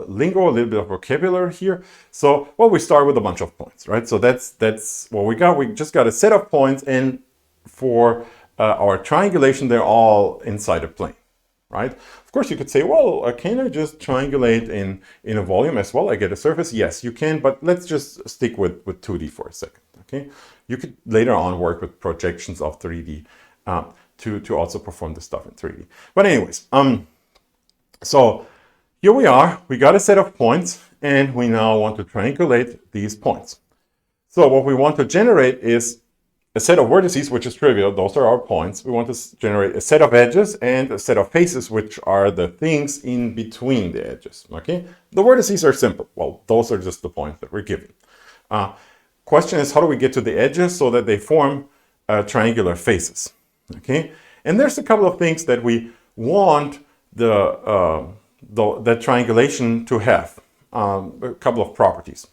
lingo, a little bit of vocabulary here. So, well, we start with a bunch of points, right? So that's what we got. We just got a set of points, and for our triangulation, they're all inside a plane, right? Of course, you could say, well, can I just triangulate in a volume as well? I get a surface. Yes, you can, but let's just stick with 2D for a second, okay? You could later on work with projections of 3D to also perform the stuff in 3D. But anyways, so here we are. We got a set of points, and we now want to triangulate these points. So what we want to generate is a set of vertices, which is trivial. Those are our points. We want to generate a set of edges and a set of faces, which are the things in between the edges, okay? The vertices are simple. Well, those are just the points that we're given. Question is, how do we get to the edges so that they form triangular faces? Okay, and there's a couple of things that we want the triangulation to have. A couple of properties.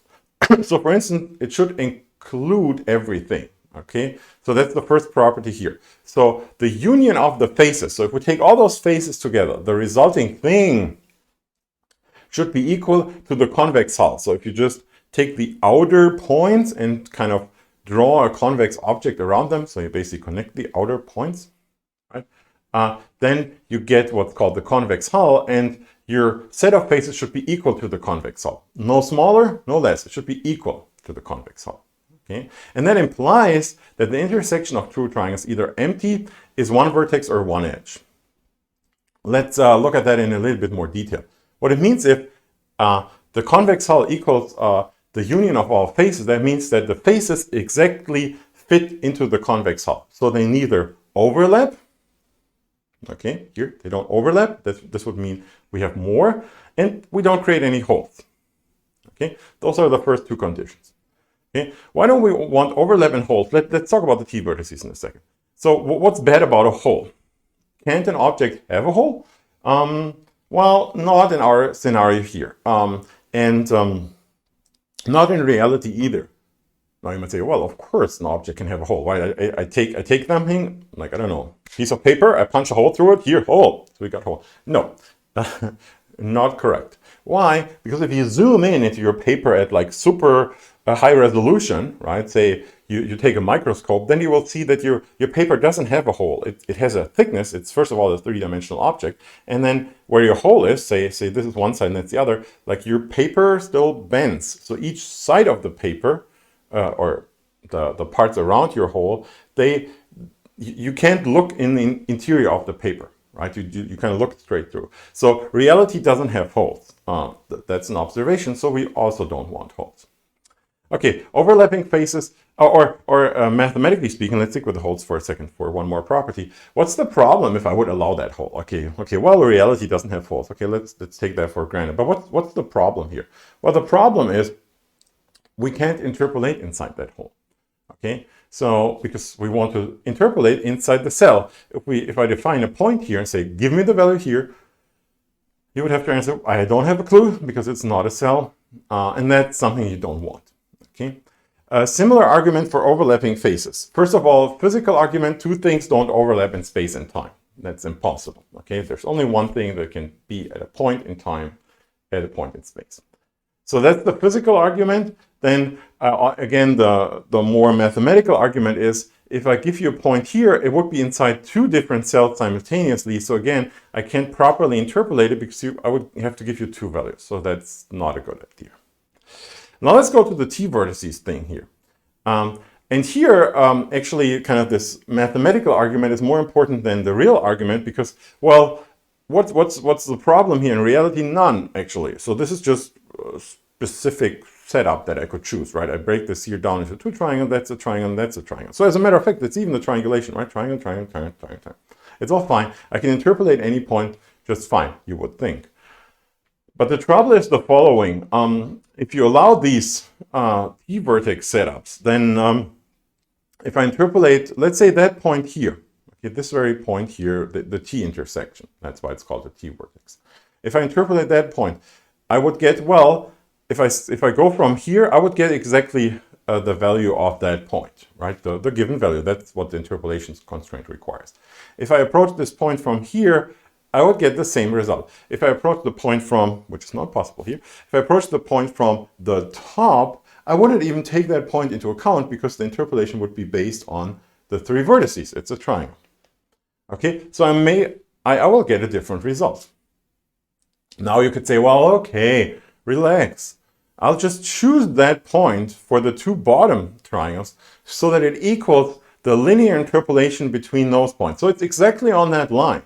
So, for instance, it should include everything. Okay, so that's the first property here. So the union of the faces. So if we take all those faces together, the resulting thing should be equal to the convex hull. So if you just take the outer points and kind of draw a convex object around them, so you basically connect the outer points, right? Then you get what's called the convex hull, and your set of faces should be equal to the convex hull. No smaller, no less. It should be equal to the convex hull. Okay? And that implies that the intersection of true triangles, either empty, is one vertex or one edge. Let's look at that in a little bit more detail. What it means if the convex hull equals the union of all faces, that means that the faces exactly fit into the convex hull. So they neither overlap, okay, here they don't overlap. This would mean we have more, and we don't create any holes. Okay, those are the first two conditions. Okay, why don't we want overlap and holes? Let's talk about the T vertices in a second. So what's bad about a hole? Can't an object have a hole? Well, not in our scenario here. Not in reality either. Now you might say, well, of course an object can have a hole. Right? I take something, like, I don't know, piece of paper, I punch a hole through it, here, hole. So we got hole. No, not correct. Why? Because if you zoom in into your paper at like super high resolution, right? Say you take a microscope, then you will see that your paper doesn't have a hole. It has a thickness. It's first of all a three-dimensional object, and then where your hole is, say this is one side and that's the other, like your paper still bends. So each side of the paper, or the parts around your hole, you can't look in the interior of the paper, right? You kind of look straight through. So reality doesn't have holes. That's an observation, so we also don't want holes. Okay, overlapping faces, or mathematically speaking, let's stick with the holes for a second for one more property. What's the problem if I would allow that hole? Okay, well, reality doesn't have holes. Okay, let's take that for granted. But what's the problem here? Well, the problem is we can't interpolate inside that hole. Okay, so because we want to interpolate inside the cell. If I define a point here and say, give me the value here, you would have to answer, I don't have a clue because it's not a cell, and that's something you don't want. Okay. A similar argument for overlapping faces. First of all, physical argument, two things don't overlap in space and time. That's impossible. Okay, there's only one thing that can be at a point in time, at a point in space. So that's the physical argument. Then again, the more mathematical argument is, if I give you a point here, it would be inside two different cells simultaneously. So again, I can't properly interpolate it because I would have to give you two values. So that's not a good idea. Now let's go to the t-vertices thing here. And here, actually, kind of this mathematical argument is more important than the real argument because, well, what's the problem here? In reality, none, actually. So this is just a specific setup that I could choose, right? I break this here down into two triangles, that's a triangle, that's a triangle. So as a matter of fact, it's even the triangulation, right? Triangle, triangle, triangle, triangle, triangle. It's all fine. I can interpolate any point just fine, you would think. But the trouble is the following. If you allow these t-vertex setups, then if I interpolate, let's say that point here, okay, this very point here, the t-intersection, that's why it's called a t-vertex. If I interpolate that point, I would get, well, if I go from here, I would get exactly the value of that point, right? The given value, that's what the interpolation constraint requires. If I approach this point from here, I would get the same result. If I approach the point from, which is not possible here, if I approach the point from the top, I wouldn't even take that point into account because the interpolation would be based on the three vertices. It's a triangle. Okay, so I will get a different result. Now you could say, well, okay, relax. I'll just choose that point for the two bottom triangles so that it equals the linear interpolation between those points. So it's exactly on that line.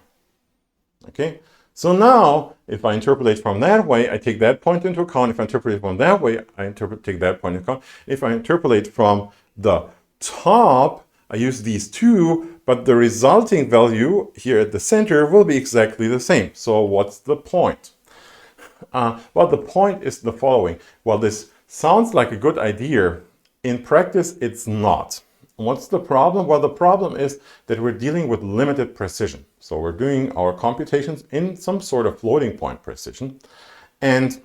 Okay, so now if I interpolate from that way, I take that point into account. If I interpolate from that way, I take that point into account. If I interpolate from the top, I use these two, but the resulting value here at the center will be exactly the same. So what's the point? Well, the point is the following. Well, this sounds like a good idea. In practice, it's not. What's the problem? Well, the problem is that we're dealing with limited precision. So we're doing our computations in some sort of floating point precision. And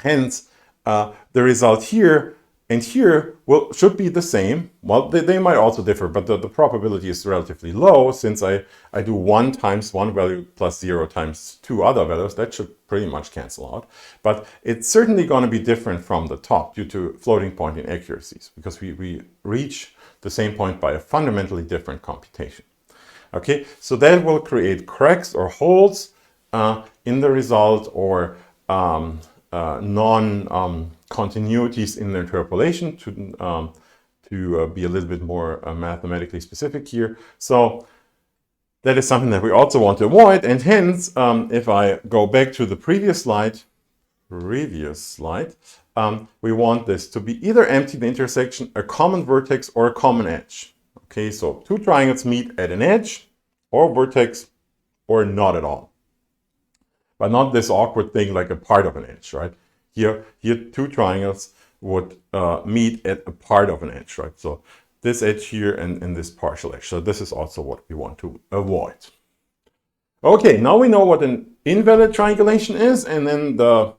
hence, the result here and here should be the same. Well, they might also differ, but the probability is relatively low since I do 1 times one value plus 0 times two other values. That should pretty much cancel out. But it's certainly going to be different from the top due to floating point inaccuracies because we reach the same point by a fundamentally different computation. Okay, so that will create cracks or holes in the result or non-continuities in the interpolation to be a little bit more mathematically specific here. So that is something that we also want to avoid. And hence, if I go back to the previous slide, we want this to be either empty, the intersection, a common vertex, or a common edge. Okay, so two triangles meet at an edge, or vertex, or not at all. But not this awkward thing like a part of an edge, right? Here two triangles would meet at a part of an edge, right? So this edge here and this partial edge. So this is also what we want to avoid. Okay, now we know what an invalid triangulation is, and then the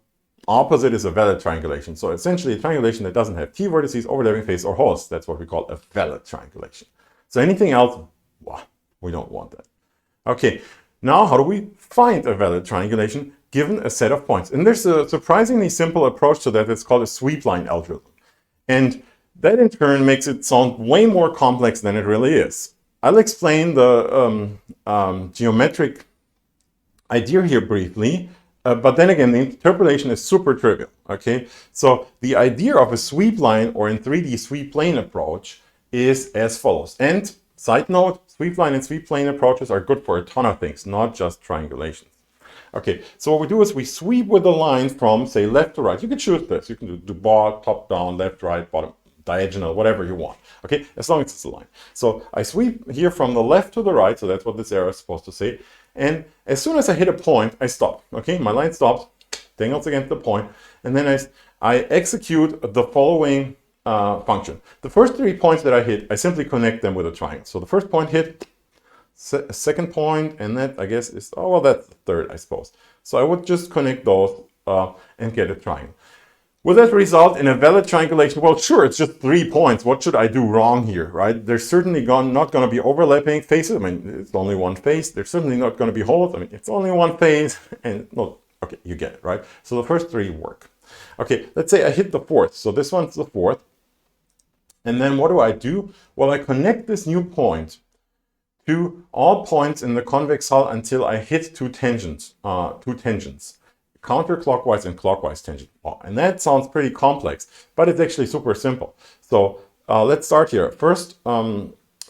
opposite is a valid triangulation. So essentially a triangulation that doesn't have t-vertices, overlapping face, or holes. That's what we call a valid triangulation. So anything else, well, we don't want that. Okay, now how do we find a valid triangulation given a set of points? And there's a surprisingly simple approach to that. It's called a sweep line algorithm. And That in turn makes it sound way more complex than it really is. I'll explain the geometric idea here briefly, but then again, the interpolation is super trivial, okay? So the idea of a sweep line, or in 3D sweep plane approach, is as follows. And side note, sweep line and sweep plane approaches are good for a ton of things, not just triangulations. Okay, so what we do is we sweep with a line from, say, left to right. You can choose this. You can do bar, top, down, left, right, bottom, diagonal, whatever you want. Okay, as long as it's a line. So I sweep here from the left to the right. So that's what this arrow is supposed to say. And as soon as I hit a point, I stop. Okay, my line stops, dangles against the point, and then I execute the following function. The first 3 points that I hit, I simply connect them with a triangle. So the first point hit, second point, and that I guess is, oh well, that's the third, I suppose. So I would just connect those and get a triangle. Will that result in a valid triangulation? Well, sure, it's just 3 points. What should I do wrong here, right? There's certainly not going to be overlapping faces. I mean, it's only one face. There's certainly not going to be holes. I mean, it's only one face. And no, okay, you get it, right? So the first 3 work. Okay, let's say I hit the fourth. So this one's the fourth. And then what do? Well, I connect this new point to all points in the convex hull until I hit two tangents, counterclockwise and clockwise tangent. Oh, and that sounds pretty complex, but it's actually super simple. So let's start here. First,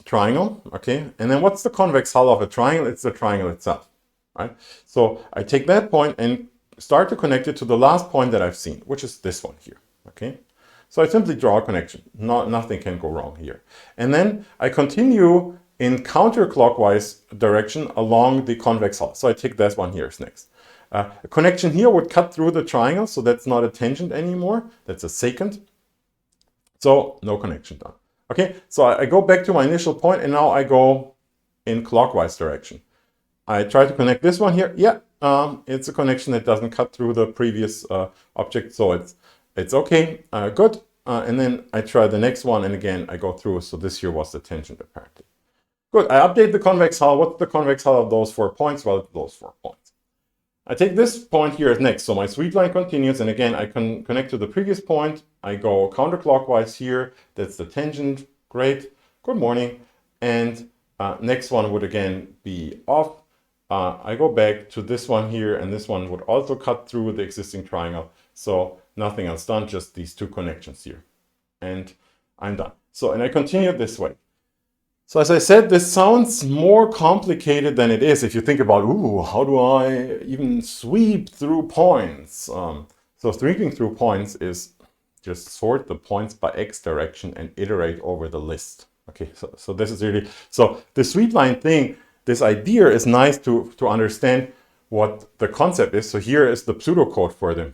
triangle, okay? And then what's the convex hull of a triangle? It's the triangle itself, right? So I take that point and start to connect it to the last point that I've seen, which is this one here, okay? So I simply draw a connection. Nothing can go wrong here. And then I continue in counterclockwise direction along the convex hull. So I take this one here next. A connection here would cut through the triangle, so that's not a tangent anymore. That's a secant. So no connection done. Okay, so I go back to my initial point, and now I go in clockwise direction. I try to connect this one here. Yeah, it's a connection that doesn't cut through the previous object, so it's okay, good. And then I try the next one, and again I go through. So this here was the tangent apparently. Good, I update the convex hull. What's the convex hull of those 4 points? Well, it's those 4 points. I take this point here as next. So my sweep line continues, and again, I can connect to the previous point. I go counterclockwise here. That's the tangent. Great. Good morning. And next one would again be off. I go back to this one here, and this one would also cut through the existing triangle. So nothing else done, just these 2 connections here. And I'm done. So, and I continue this way. So as I said, this sounds more complicated than it is if you think about, ooh, how do I even sweep through points? So sweeping through points is just sort the points by X direction and iterate over the list. Okay, so this is really, so the sweep line thing, this idea is nice to understand what the concept is. So here is the pseudocode for the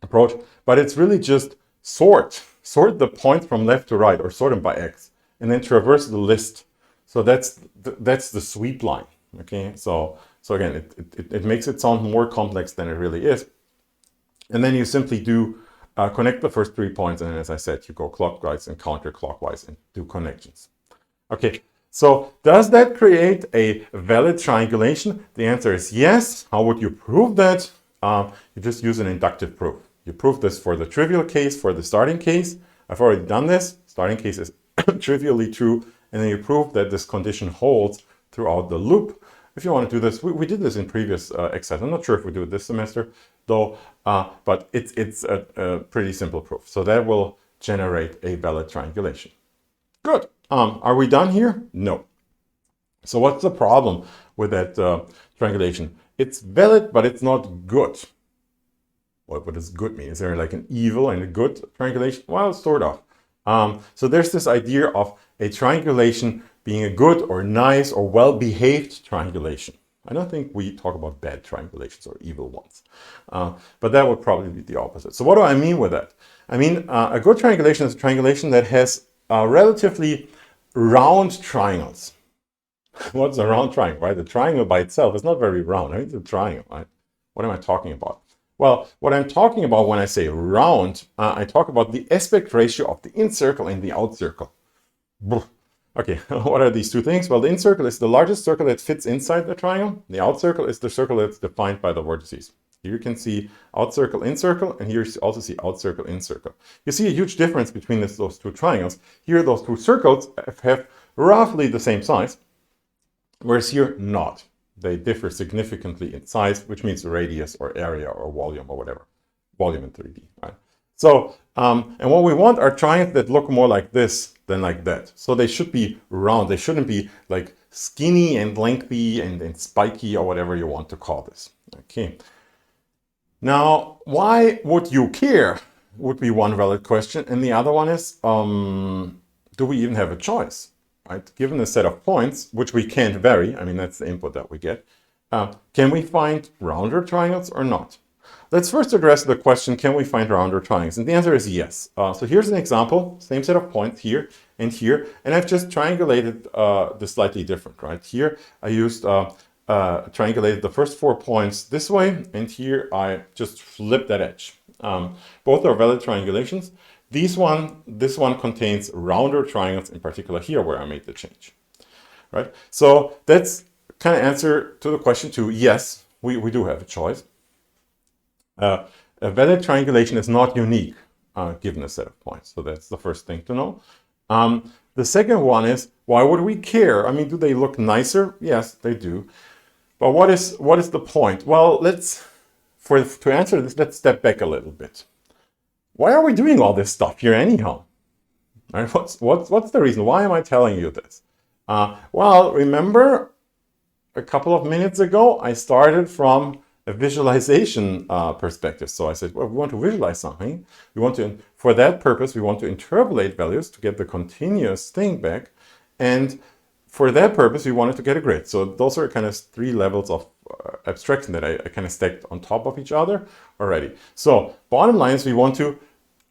approach, but it's really just sort the points from left to right, or sort them by X, and then traverse the list. So that's the sweep line. Okay, so again, it makes it sound more complex than it really is. And then you simply do connect the first 3 points, and then, as I said, you go clockwise and counterclockwise and do connections. Okay, so does that create a valid triangulation? The answer is yes. How would you prove that? You just use an inductive proof. You prove this for the trivial case, for the starting case. I've already done this. Starting case is trivially true, and then you prove that this condition holds throughout the loop. If you want to do this, we did this in previous exercise. I'm not sure if we do it this semester, though, but it's a pretty simple proof. So that will generate a valid triangulation. Good. Are we done here? No. So what's the problem with that triangulation? It's valid, but it's not good. What does good mean? Is there like an evil and a good triangulation? Well, sort of. So there's this idea of a triangulation being a good or nice or well-behaved triangulation. I don't think we talk about bad triangulations or evil ones, but that would probably be the opposite. So what do I mean with that? I mean, a good triangulation is a triangulation that has relatively round triangles. What's a round triangle, right? The triangle by itself is not very round. I mean, it's a triangle, right? What am I talking about? Well, what I'm talking about when I say round, I talk about the aspect ratio of the in circle and the out circle. Okay, what are these 2 things? Well, the in circle is the largest circle that fits inside the triangle. The out circle is the circle that's defined by the vertices. Here you can see out circle, in circle, and here you also see out circle, in circle. You see a huge difference between those two triangles. Here, those two circles have roughly the same size, whereas here, not. They differ significantly in size, which means radius or area or volume or whatever. Volume in 3D, right? So, and what we want are triangles that look more like this than like that. So they should be round. They shouldn't be like skinny and lengthy and spiky or whatever you want to call this. Okay. Now, why would you care? Would be one valid question. And the other one is, do we even have a choice? Right? Given a set of points, which we can't vary, I mean, that's the input that we get, can we find rounder triangles or not? Let's first address the question, can we find rounder triangles? And the answer is yes. So here's an example, same set of points here, and I've just triangulated this slightly different, right? Here I used triangulated the first 4 points this way, and here I just flipped that edge. Both are valid triangulations. This one contains rounder triangles, in particular here where I made the change, right? So that's kind of answer to the question too. Yes, we do have a choice. A valid triangulation is not unique given a set of points. So that's the first thing to know. The second one is, why would we care? I mean, do they look nicer? Yes, they do. But what is the point? Well, to answer this, let's step back a little bit. Why are we doing all this stuff here anyhow? Right? What's the reason? Why am I telling you this? Well, remember a couple of minutes ago, I started from a visualization perspective. So I said, well, we want to visualize something. For that purpose, we want to interpolate values to get the continuous thing back. And for that purpose, we wanted to get a grid. So those are kind of 3 levels of abstraction that I kind of stacked on top of each other already. So bottom line is we want to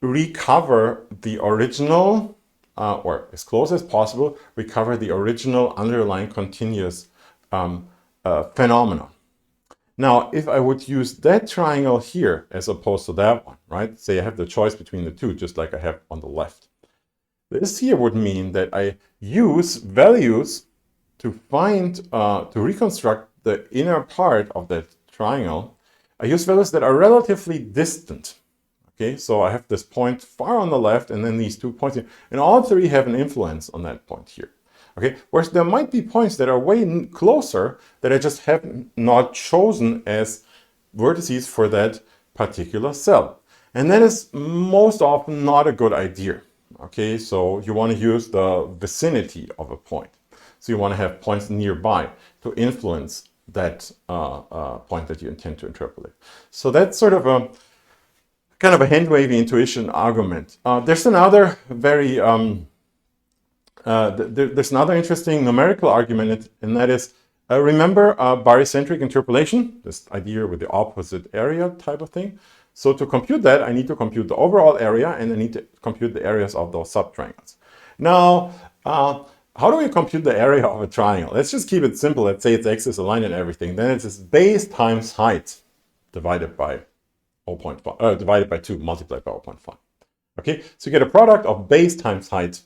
recover the original, or as close as possible, recover the original underlying continuous phenomenon. Now, if I would use that triangle here as opposed to that one, right? Say I have the choice between the two, just like I have on the left. This here would mean that I use values to find, to reconstruct the inner part of that triangle. I use values that are relatively distant. Okay, so I have this point far on the left and then these 2 points here, and all 3 have an influence on that point here. Okay, whereas there might be points that are way closer that I just have not chosen as vertices for that particular cell. And that is most often not a good idea. Okay, so you want to use the vicinity of a point. So you want to have points nearby to influence that point that you intend to interpolate. So that's sort of a kind of a hand-wavy intuition argument. There's another very there's another interesting numerical argument, and that is, remember barycentric interpolation, this idea with the opposite area type of thing. So to compute that, I need to compute the overall area, and I need to compute the areas of those subtriangles. Now, how do we compute the area of a triangle? Let's just keep it simple. Let's say its axis aligned and everything. Then it's just base times height divided by 0.5, divided by 2 multiplied by 0.5. Okay, so you get a product of base times height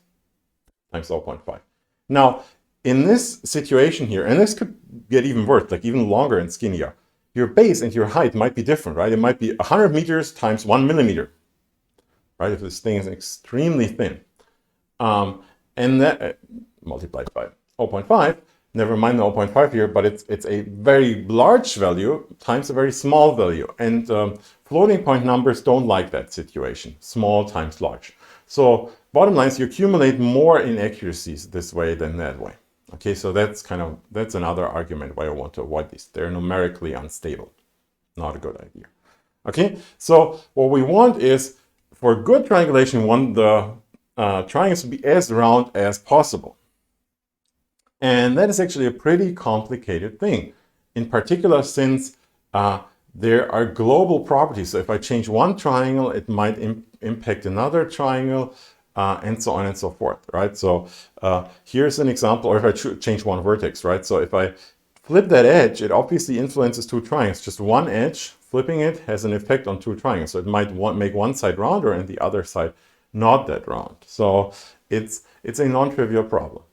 times 0.5. Now, in this situation here, and this could get even worse, like even longer and skinnier, your base and your height might be different, right? It might be 100 meters times 1 millimeter, right? If this thing is extremely thin. And that multiplied by 0.5, never mind the 0.5 here, but it's a very large value times a very small value. And floating point numbers don't like that situation, small times large. So bottom line is you accumulate more inaccuracies this way than that way. Okay, so that's another argument why I want to avoid these. They're numerically unstable. Not a good idea. Okay, so what we want is, for good triangulation, we want the triangles to be as round as possible. And that is actually a pretty complicated thing. In particular, since there are global properties. So if I change one triangle, it might impact another triangle, and so on and so forth, right? So here's an example, or if I change one vertex, right? So if I flip that edge, it obviously influences 2 triangles. Just one edge, flipping it has an effect on 2 triangles. So it might make one side rounder and the other side not that round. So it's a non-trivial problem.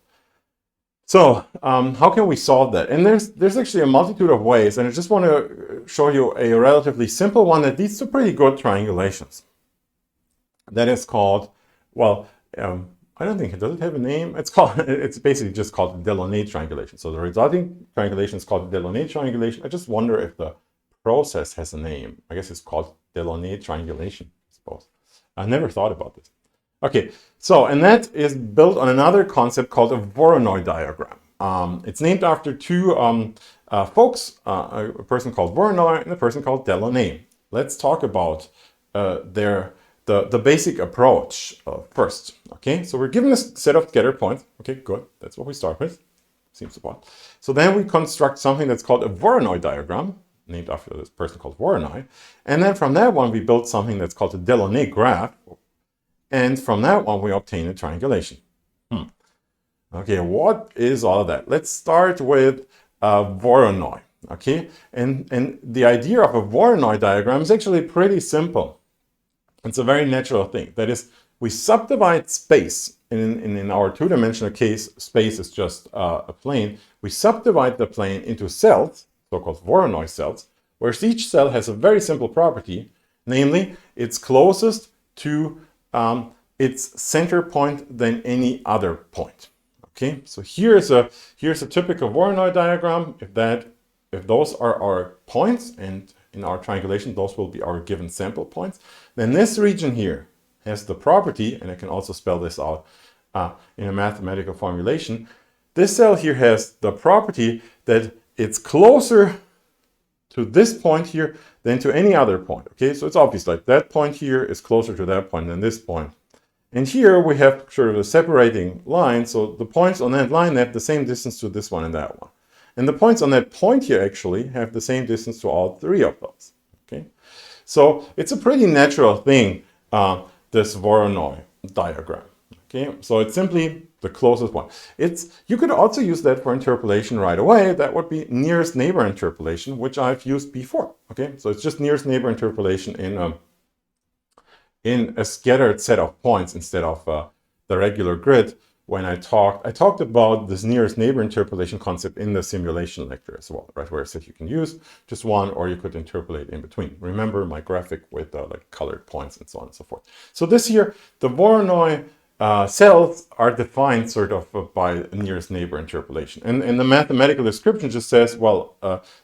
So how can we solve that? And there's actually a multitude of ways, and I just want to show you a relatively simple one that leads to pretty good triangulations. That is called, well, I don't think, does it have a name? It's basically just called the Delaunay triangulation. So the resulting triangulation is called the Delaunay triangulation. I just wonder if the process has a name. I guess it's called Delaunay triangulation, I suppose. I never thought about this. Okay, so, and that is built on another concept called a Voronoi diagram. It's named after two folks, a person called Voronoi and a person called Delaunay. Let's talk about the basic approach first. Okay, so we're given a set of getter points. Okay, good. That's what we start with. Seems to apply. So then we construct something that's called a Voronoi diagram, named after this person called Voronoi. And then from that one, we build something that's called a Delaunay graph. And from that one, we obtain a triangulation. Okay, what is all of that? Let's start with Voronoi. Okay, and the idea of a Voronoi diagram is actually pretty simple. It's a very natural thing. That is, we subdivide space. In our two-dimensional case, space is just a plane. We subdivide the plane into cells, so-called Voronoi cells, where each cell has a very simple property, namely, it's closest to its center point than any other point. Okay, so here's a typical Voronoi diagram. If those are our points, and in our triangulation, those will be our given sample points, then this region here has the property, and I can also spell this out in a mathematical formulation. This cell here has the property that it's closer to this point here than to any other point. Okay, so it's obvious, like that point here is closer to that point than this point. And here we have sort of a separating line, so the points on that line have the same distance to this one and that one. And the points on that point here actually have the same distance to all three of those. Okay, so it's a pretty natural thing, this Voronoi diagram. Okay, so it's simply the closest one. You could also use that for interpolation right away. That would be nearest neighbor interpolation, which I've used before. Okay, so it's just nearest neighbor interpolation in a scattered set of points instead of the regular grid. When I talked about this nearest neighbor interpolation concept in the simulation lecture as well, right? Where I said you can use just one, or you could interpolate in between. Remember my graphic with like colored points and so on and so forth. So this here, the Voronoi cells are defined sort of by nearest neighbor interpolation. And the mathematical description just says, well,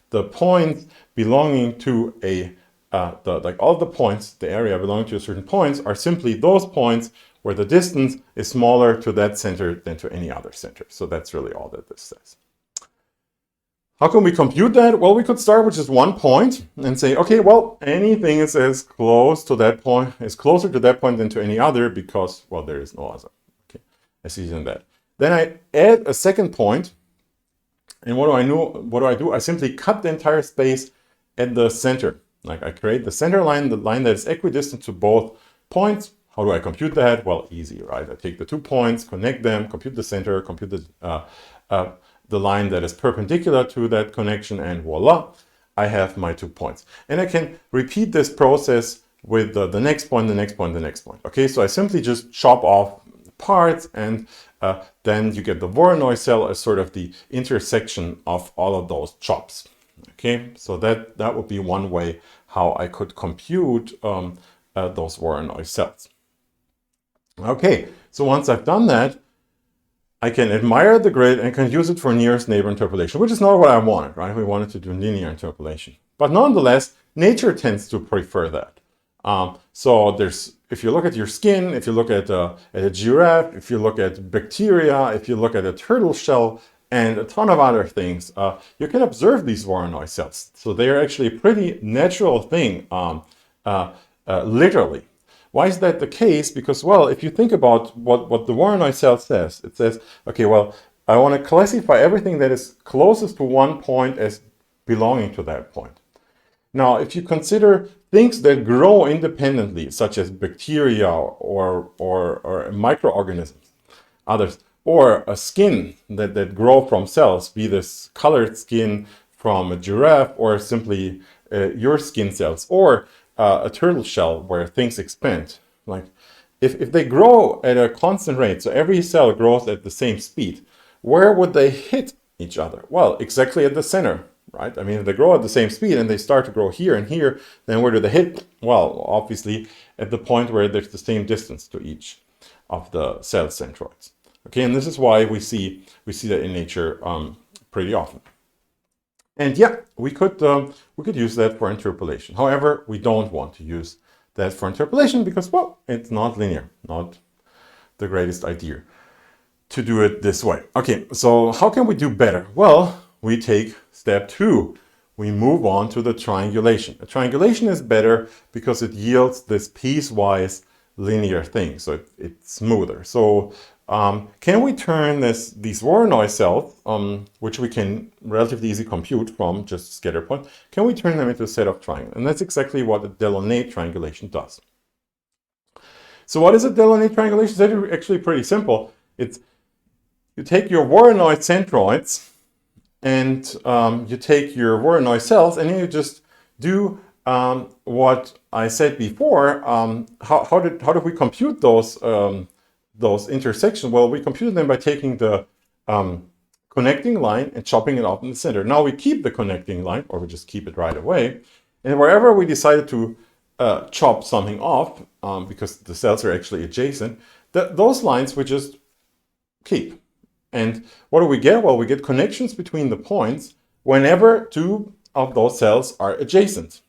the points belonging to like all the points, the area belonging to a certain points are simply those points where the distance is smaller to that center than to any other center. So that's really all that this says. How can we compute that? Well, we could start with just one point and say, okay, well, anything is as close to that point, is closer to that point than to any other because, well, there is no other. Okay, I see that. Then I add a second point, and what do I do? I simply cut the entire space at the center. Like I create the center line, the line that is equidistant to both points. How do I compute that? Well, easy, right? I take the 2 points, connect them, compute the center, compute the line that is perpendicular to that connection, and voila, I have my 2 points. And I can repeat this process with the next point, the next point, the next point. Okay, so I simply just chop off parts, and then you get the Voronoi cell as sort of the intersection of all of those chops. Okay, so that would be one way how I could compute those Voronoi cells. Okay, so once I've done that, I can admire the grid and can use it for nearest neighbor interpolation, which is not what I wanted, right? We wanted to do linear interpolation. But nonetheless, nature tends to prefer that. So if you look at your skin, if you look at a giraffe, if you look at bacteria, if you look at a turtle shell, and a ton of other things, you can observe these Voronoi cells. So they are actually a pretty natural thing, literally. Why is that the case? Because, well, if you think about what the Voronoi cell says, it says, okay, well, I want to classify everything that is closest to one point as belonging to that point. Now, if you consider things that grow independently, such as bacteria or microorganisms, others, or a skin that grow from cells, be this colored skin from a giraffe or simply your skin cells, or a turtle shell where things expand. Like if they grow at a constant rate, so every cell grows at the same speed, where would they hit each other? Well, exactly at the center, right? I mean, if they grow at the same speed and they start to grow here and here, then where do they hit? Well, obviously at the point where there's the same distance to each of the cell centroids. Okay, and this is why we see that in nature pretty often. And yeah, we could use that for interpolation. However, we don't want to use that for interpolation because, well, it's not linear, not the greatest idea to do it this way. Okay, so how can we do better? Well, we take step 2. We move on to the triangulation. A triangulation is better because it yields this piecewise linear thing, so it's smoother. So can we turn these Voronoi cells, which we can relatively easily compute from just scatter point, can we turn them into a set of triangles? And that's exactly what a Delaunay triangulation does. So what is a Delaunay triangulation? It's actually pretty simple. It's you take your Voronoi centroids and you take your Voronoi cells and you just do what I said before. How did we compute those intersections? Well, we computed them by taking the connecting line and chopping it off in the center. Now we keep the connecting line, or we just keep it right away. And wherever we decided to chop something off, because the cells are actually adjacent, those lines we just keep. And what do we get? Well, we get connections between the points whenever two of those cells are adjacent.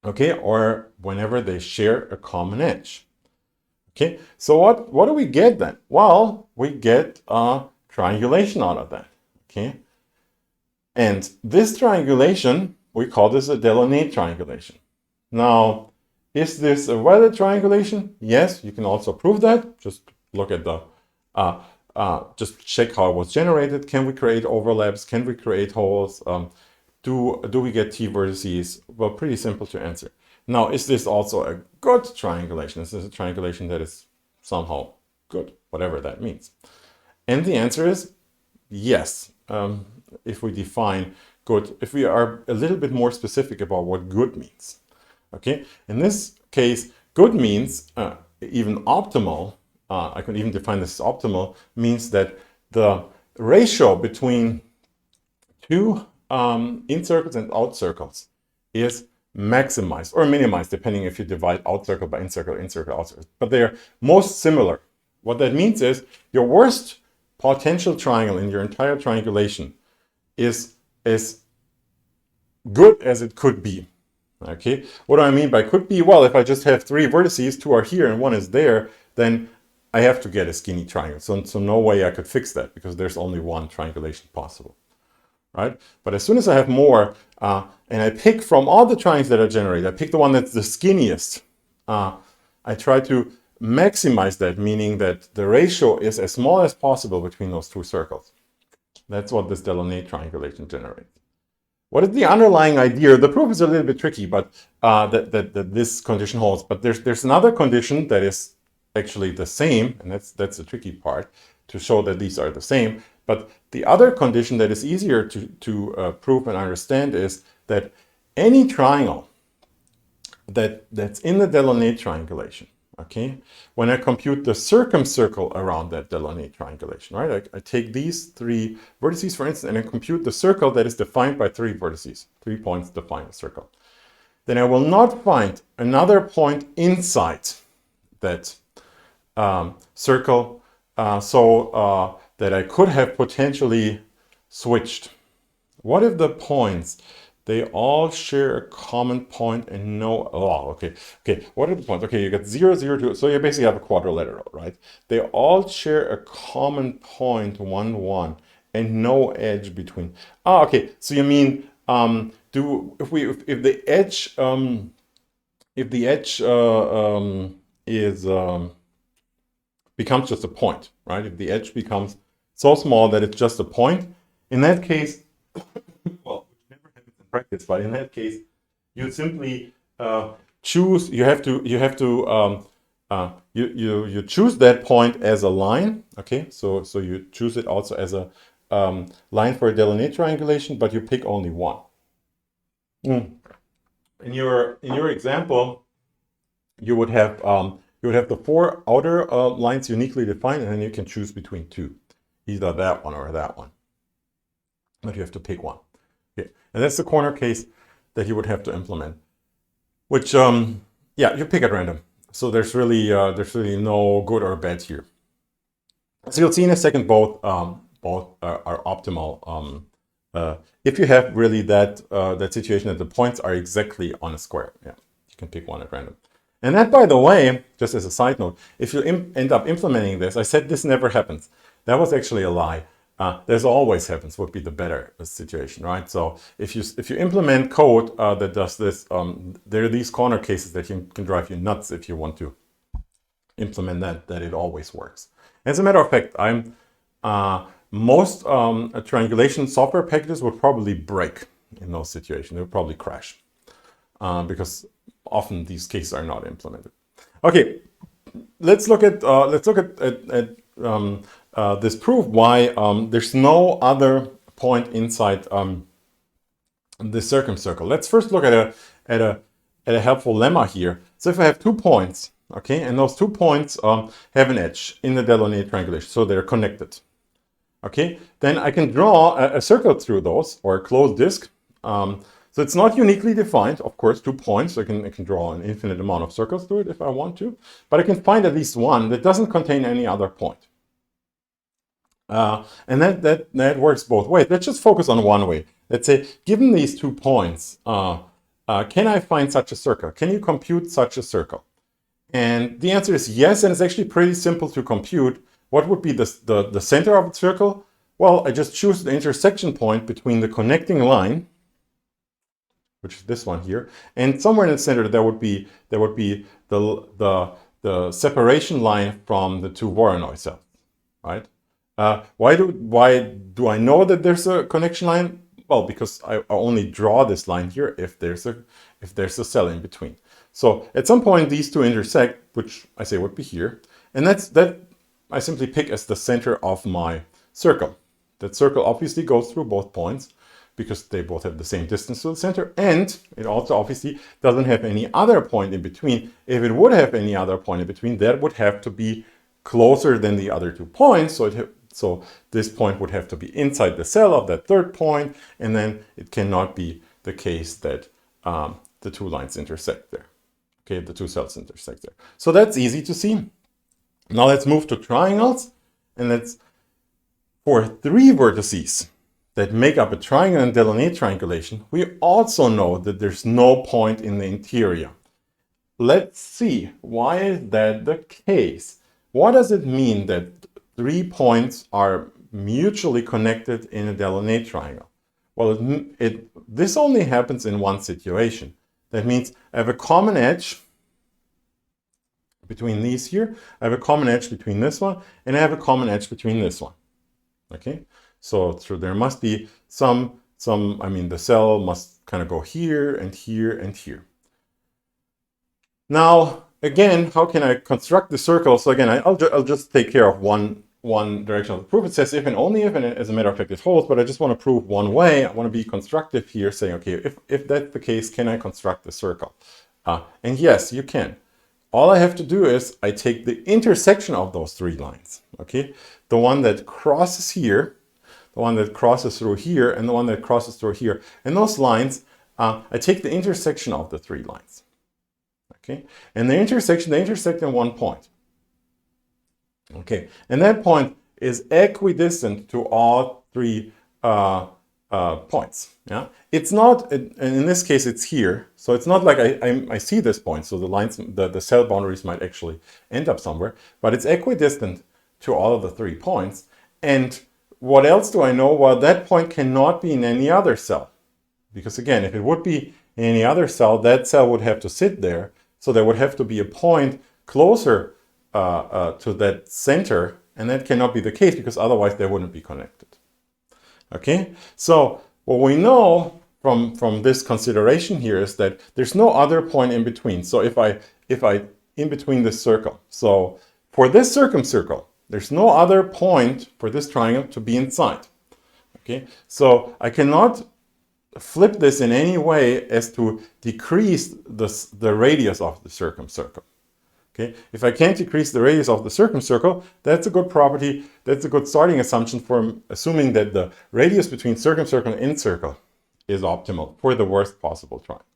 Okay, or whenever they share a common edge. Okay, so what do we get then? Well, we get a triangulation out of that. Okay, and this triangulation, we call this a Delaunay triangulation. Now, is this a valid triangulation? Yes, you can also prove that. Just look at the, just check how it was generated. Can we create overlaps? Can we create holes? Do we get T vertices? Well, pretty simple to answer. Now, is this also a good triangulation? Is this a triangulation that is somehow good, whatever that means? And the answer is yes. If we define good, if we are a little bit more specific about what good means. Okay, in this case, good means even optimal. I could even define this as optimal, means that the ratio between two in circles and out circles is maximized or minimized, depending if you divide out circle by in circle, out circle. But they are most similar. What that means is your worst potential triangle in your entire triangulation is as good as it could be. Okay, what do I mean by could be? Well, if I just have 3 vertices, 2 are here and 1 is there, then I have to get a skinny triangle. So no way I could fix that because there's only one triangulation possible, right? But as soon as I have more, and I pick from all the triangles that are generated, I pick the one that's the skinniest. I try to maximize that, meaning that the ratio is as small as possible between those 2 circles. That's what this Delaunay triangulation generates. What is the underlying idea? The proof is a little bit tricky, but that this condition holds. But there's another condition that is actually the same, and that's the tricky part, to show that these are the same. But the other condition that is easier to prove and understand is that any triangle that's in the Delaunay triangulation, okay, when I compute the circumcircle around that Delaunay triangulation, right, I take these 3 vertices, for instance, and I compute the circle that is defined by 3 vertices, 3 points define a circle. Then I will not find another point inside that circle so that I could have potentially switched. What if the points, they all share a common point and no, okay, what are the points? Okay, you got 0, 0, 2, so you basically have a quadrilateral, right? They all share a common point, 1, 1, and no edge between. Okay, so you mean, if the edge becomes just a point, right? If the edge becomes so small that it's just a point, in that case, well, which never happens in practice, but in that case, you simply choose. You choose that point as a line. Okay, so you choose it also as a line for a Delaunay triangulation, but you pick only one. In your example, you would have the 4 outer lines uniquely defined, and then you can choose between 2. either that one or that one. But you have to pick one. Okay. And that's the corner case that you would have to implement, which, yeah, you pick at random. So there's really no good or bad here. So you'll see in a second both are optimal. If you have really that situation that the points are exactly on a square, yeah, you can pick one at random. And that, by the way, just as a side note, if you end up implementing this, I said this never happens. That was actually a lie. There's always happens would be the better situation, right? So if you implement code that does this, there are these corner cases that can drive you nuts if you want to implement that it always works. As a matter of fact, most triangulation software packages would probably break in those situations. They would probably crash because often these cases are not implemented. Okay, let's look at this proof why there's no other point inside the circumcircle. Let's first look at a helpful lemma here. So if I have 2 points, okay, and those 2 points have an edge in the Delaunay triangulation, so they're connected. Okay, then I can draw a circle through those, or a closed disk. So it's not uniquely defined, of course, 2 points. I can draw an infinite amount of circles through it if I want to, but I can find at least one that doesn't contain any other point. And that works both ways. Let's just focus on one way. Let's say, given these 2 points, can I find such a circle? Can you compute such a circle? And the answer is yes, and it's actually pretty simple to compute. What would be the center of the circle? Well, I just choose the intersection point between the connecting line, which is this one here, and somewhere in the center there would be the separation line from the 2 Voronoi cells, right? Why do I know that there's a connection line? Well, because I only draw this line here if there's a cell in between. So at some point these two intersect, which I say would be here, and that I simply pick as the center of my circle. That circle obviously goes through both points because they both have the same distance to the center, and it also obviously doesn't have any other point in between. If it would have any other point in between, that would have to be closer than the other 2 points. So this point would have to be inside the cell of that 3rd point, and then it cannot be the case that the 2 lines intersect there. Okay, the 2 cells intersect there. So that's easy to see. Now let's move to triangles, and for 3 vertices that make up a triangle in Delaunay triangulation, we also know that there's no point in the interior. Let's see, why is that the case? What does it mean that 3 points are mutually connected in a Delaunay triangle? Well, this only happens in one situation. That means I have a common edge between these here, I have a common edge between this one, and I have a common edge between this one. Okay, so there must be I mean, the cell must kind of go here and here and here. Now, again, how can I construct the circle? So again, I'll just take care of one direction of the proof. It says if and only if, and as a matter of fact, it holds, but I just want to prove one way. I want to be constructive here, saying, okay, if that's the case, can I construct the circle? And yes, you can. All I have to do is I take the intersection of those 3 lines, okay? The one that crosses here, the one that crosses through here, and the one that crosses through here. And those lines, I take the intersection of the 3 lines, okay? And they intersect in one point. Okay, and that point is equidistant to all 3 points. Yeah, it's not, and in this case it's here, so it's not like I see this point, so the lines, the cell boundaries might actually end up somewhere, but it's equidistant to all of the 3 points. And what else do I know? Well, that point cannot be in any other cell, because again, if it would be in any other cell, that cell would have to sit there, so there would have to be a point closer to that center, and that cannot be the case because otherwise they wouldn't be connected. Okay, so what we know from this consideration here is that there's no other point in between. So if I in between this circle, so for this circumcircle, there's no other point for this triangle to be inside. Okay, so I cannot flip this in any way as to decrease the radius of the circumcircle. Okay, if I can't decrease the radius of the circumcircle, that's a good property. That's a good starting assumption for assuming that the radius between circumcircle and incircle is optimal for the worst possible triangle.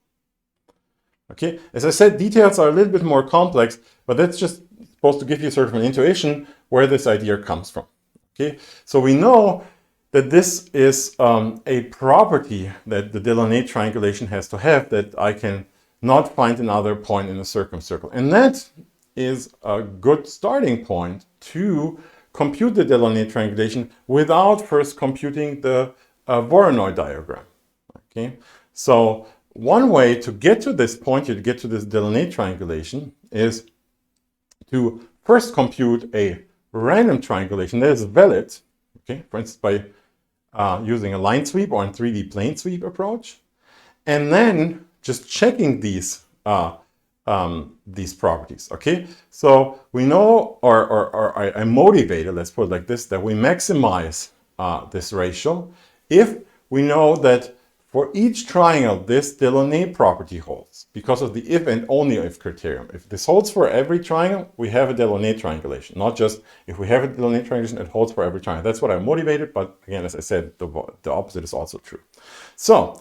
Okay, as I said, details are a little bit more complex, but that's just supposed to give you sort of an intuition where this idea comes from. Okay, so we know that this is a property that the Delaunay triangulation has to have, that I can not find another point in the circumcircle. And that is a good starting point to compute the Delaunay triangulation without first computing the Voronoi diagram. Okay, so one way to get to this point, to get to this Delaunay triangulation, is to first compute a random triangulation that is valid, okay, for instance, by using a line sweep or a 3D plane sweep approach, and then just checking these properties. Okay, so we know, or I'm motivated, let's put it like this, that we maximize this ratio if we know that for each triangle this Delaunay property holds, because of the if and only if criterion. If this holds for every triangle, we have a Delaunay triangulation. Not just if we have a Delaunay triangulation, it holds for every triangle. That's what I'm motivated, but again, as I said, the opposite is also true. So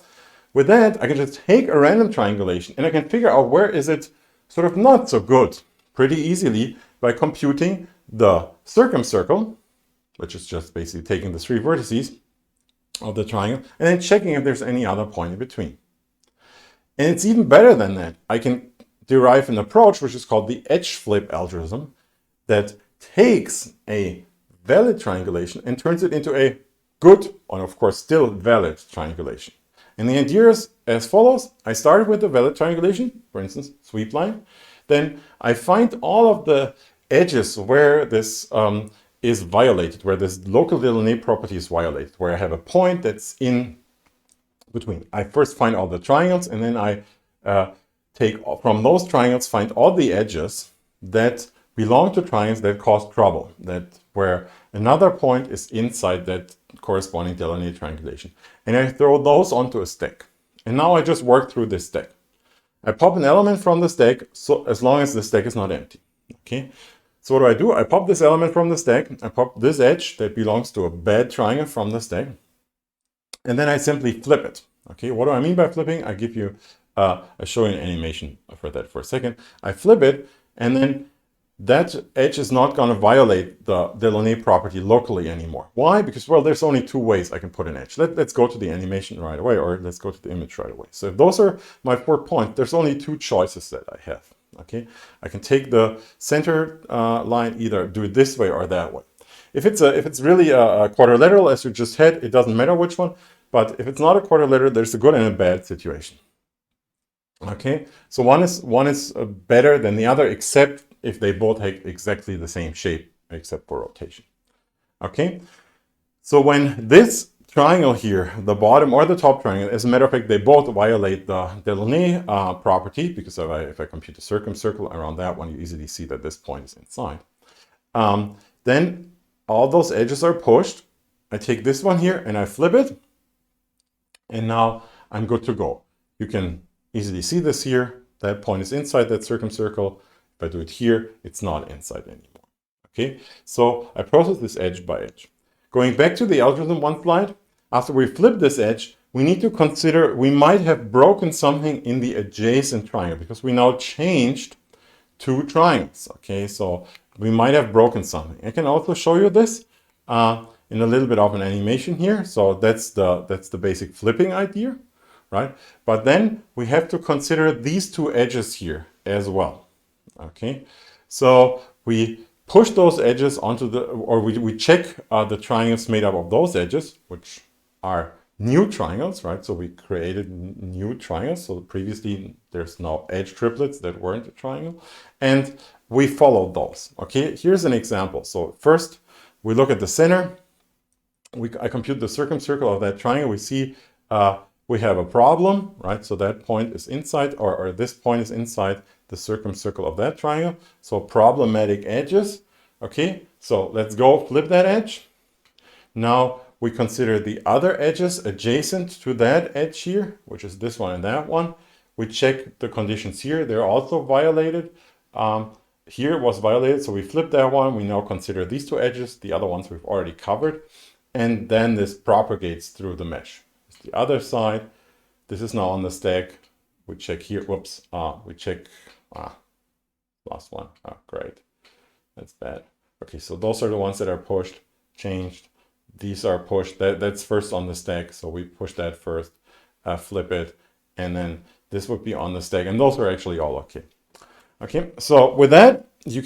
with that, I can just take a random triangulation and I can figure out where is it sort of not so good pretty easily by computing the circumcircle, which is just basically taking the 3 vertices of the triangle and then checking if there's any other point in between. And it's even better than that. I can derive an approach which is called the edge flip algorithm that takes a valid triangulation and turns it into a good, and of course still valid triangulation. And the idea is as follows. I started with the valid triangulation, for instance, sweep line. Then I find all of the edges where this is violated, where this local Delaunay property is violated, where I have a point that's in between. I first find all the triangles, and then I take from those triangles, find all the edges that belong to triangles that cause trouble, that where another point is inside that corresponding Delaunay triangulation. And I throw those onto a stack. And now I just work through this stack. I pop an element from the stack, so as long as the stack is not empty. Okay. So what do? I pop this element from the stack. I pop this edge that belongs to a bad triangle from the stack. And then I simply flip it. Okay, what do I mean by flipping? I give you, I'll show you an animation for that for a second. I flip it, and then that edge is not going to violate the Delaunay property locally anymore. Why? Because, well, there's only 2 ways I can put an edge. Let's go to the animation right away, or let's go to the image right away. So if those are my 4 points, there's only 2 choices that I have. Okay, I can take the center line, either do it this way or that way. If it's really a quadrilateral, as you just had, it doesn't matter which one. But if it's not a quadrilateral, there's a good and a bad situation. Okay, so one is better than the other, except if they both have exactly the same shape, except for rotation. Okay, so when this triangle here, the bottom or the top triangle, as a matter of fact, they both violate the Delaunay property, because if I compute the circumcircle around that one, you easily see that this point is inside. Then all those edges are pushed. I take this one here and I flip it. And now I'm good to go. You can easily see this here. That point is inside that circumcircle. If I do it here, it's not inside anymore. Okay, so I process this edge by edge. Going back to the algorithm one slide, after we flip this edge, we need to consider we might have broken something in the adjacent triangle, because we now changed 2 triangles. Okay, so we might have broken something. I can also show you this in a little bit of an animation here. So that's the basic flipping idea, right? But then we have to consider these 2 edges here as well. Okay, so we push those edges onto the, or we check the triangles made up of those edges, which are new triangles, right? So we created new triangles. So previously there's no edge triplets that weren't a triangle, and we follow those. Okay, here's an example. So first we look at the center. I compute the circumcircle of that triangle. We see we have a problem, right? So that point is inside, or this point is inside the circumcircle of that triangle. So problematic edges. Okay, so let's go flip that edge. Now we consider the other edges adjacent to that edge here, which is this one and that one. We check the conditions here. They're also violated. here was violated, so we flip that one. We now consider these two edges. The other ones we've already covered. And then this propagates through the mesh. It's the other side. This is now on the stack. We check here. Whoops. We check. Last one. Great. That's bad. Okay, so those are the ones that are pushed, changed. These are pushed. That's first on the stack. So we push that first, flip it, and then this would be on the stack. And those are actually all okay. Okay, so with that, you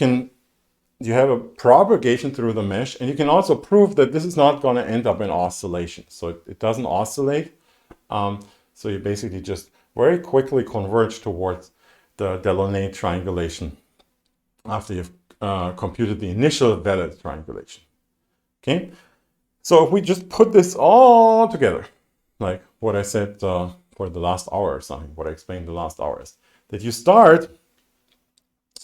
have a propagation through the mesh, and you can also prove that this is not going to end up in oscillation. So it doesn't oscillate. So you basically just very quickly converge towards the Delaunay triangulation after you've computed the initial valid triangulation. Okay, so if we just put this all together, like what I said for the last hour or something, what I explained the last hour is that you start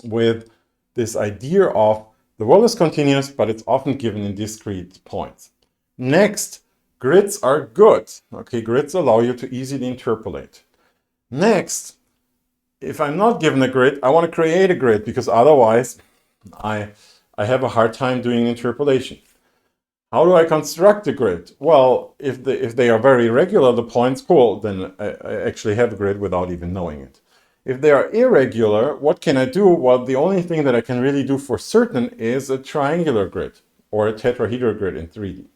with this idea of the world is continuous, but it's often given in discrete points. Next, grids are good. Okay, grids allow you to easily interpolate. Next, if I'm not given a grid, I want to create a grid because otherwise I have a hard time doing interpolation. How do I construct a grid? Well, if they are very regular, the points, cool, then I actually have a grid without even knowing it. If they are irregular, what can I do? Well, the only thing that I can really do for certain is a triangular grid or a tetrahedral grid in 3D.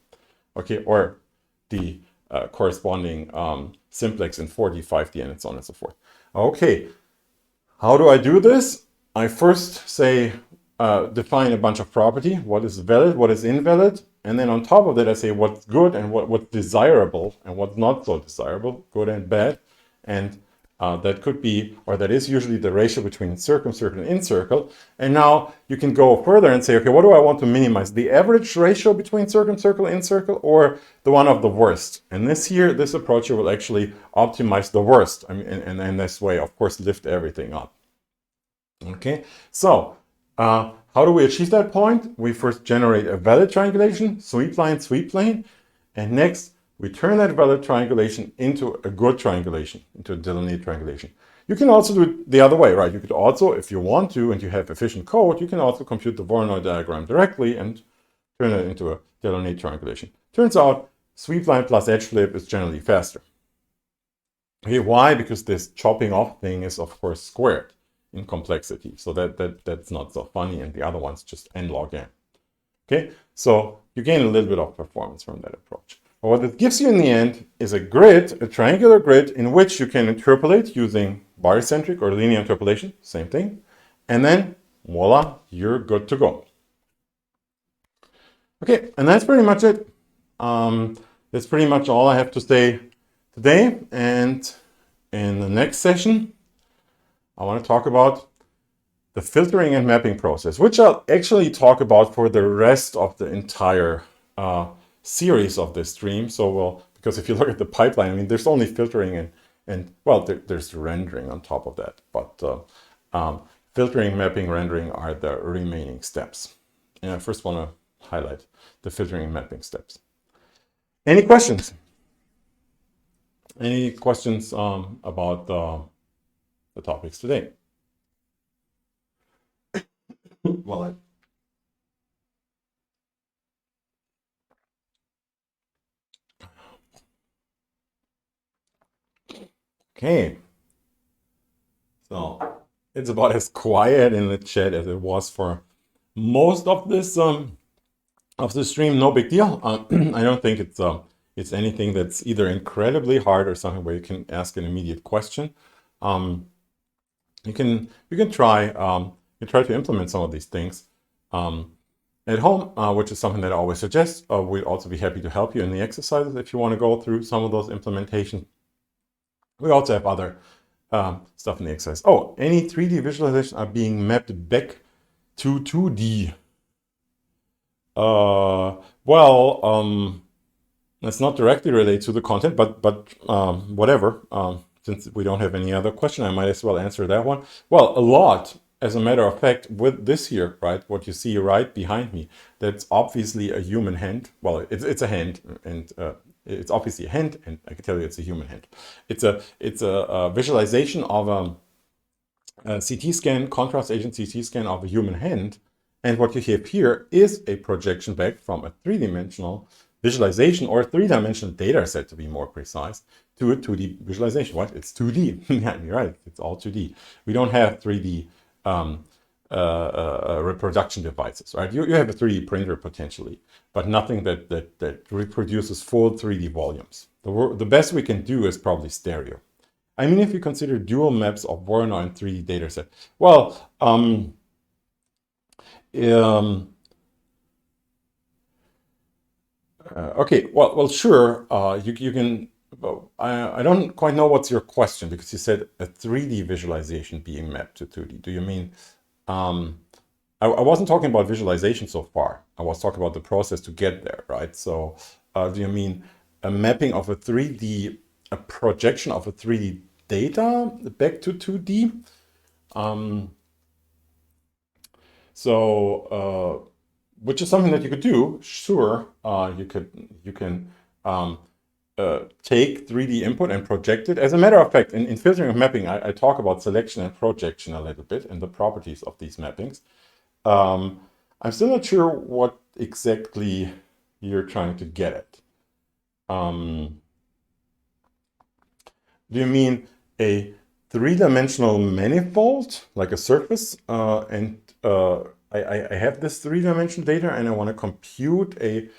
Okay, or the corresponding simplex in 4D, 5D, and so on and so forth. Okay, how do I do this? I first say, define a bunch of property, what is valid, what is invalid, and then on top of that I say what's good and what's desirable and what's not so desirable, good and bad, and that could be, or that is usually the ratio between circumcircle and incircle. And now you can go further and say, okay, what do I want to minimize? The average ratio between circumcircle and incircle, or the one of the worst? And this approach will actually optimize the worst. I mean, and in this way, of course, lift everything up. Okay, so how do we achieve that point? We first generate a valid triangulation, sweep plane, and next we turn that valid triangulation into a good triangulation, into a Delaunay triangulation. You can also do it the other way, right? You could also, if you want to, and you have efficient code, you can also compute the Voronoi diagram directly and turn it into a Delaunay triangulation. Turns out, sweep line plus edge flip is generally faster. Okay, why? Because this chopping off thing is, of course, squared in complexity. So that's not so funny, and the other one's just n log n. Okay, so you gain a little bit of performance from that approach. But what it gives you in the end is a grid, a triangular grid, in which you can interpolate using barycentric or linear interpolation, same thing. And then, voila, you're good to go. Okay, and that's pretty much it. That's pretty much all I have to say today. And in the next session, I want to talk about the filtering and mapping process, which I'll actually talk about for the rest of the entire series of this stream. So, well, because if you look at the pipeline, I mean, there's only filtering and well, there's rendering on top of that. But filtering, mapping, rendering are the remaining steps. And I first want to highlight the filtering and mapping steps. Any questions? Any questions about the topics today? Well, okay. So it's about as quiet in the chat as it was for most of this stream. No big deal. I don't think it's anything that's either incredibly hard or something where you can ask an immediate question. You can try to implement some of these things at home, which is something that I always suggest. We'd also be happy to help you in the exercises if you want to go through some of those implementations. We also have other stuff in the exercise. Oh, any 3D visualization are being mapped back to 2D. Well, that's not directly related to the content, but whatever. Since we don't have any other question, I might as well answer that one. Well, a lot, as a matter of fact, with this here, right, what you see right behind me, that's obviously a human hand. Well, it's a hand, and it's obviously a hand, and I can tell you it's a human hand. It's a visualization of CT scan, contrast agent CT scan of a human hand. And what you have here is a projection back from a three-dimensional visualization, or a three-dimensional data set to be more precise, to a 2D visualization. What? It's 2D. Yeah, you're right. It's all 2D. We don't have 3D reproduction devices, right? You have a 3D printer potentially, but nothing that reproduces full 3D volumes. The best we can do is probably stereo. I mean, if you consider dual maps of Voronoi and 3D dataset, well, okay, well, sure. You can. Well, I don't quite know what's your question, because you said a 3D visualization being mapped to 2D. Do you mean? I wasn't talking about visualization so far. I was talking about the process to get there, right? So, do you mean a mapping of a 3D, a projection of a 3D data back to 2D? Which is something that you could do. Sure, you can take 3D input and project it. As a matter of fact, in filtering and mapping, I talk about selection and projection a little bit and the properties of these mappings. I'm still not sure what exactly you're trying to get at. Do you mean a three-dimensional manifold, like a surface, and I have this three-dimensional data and I want to compute a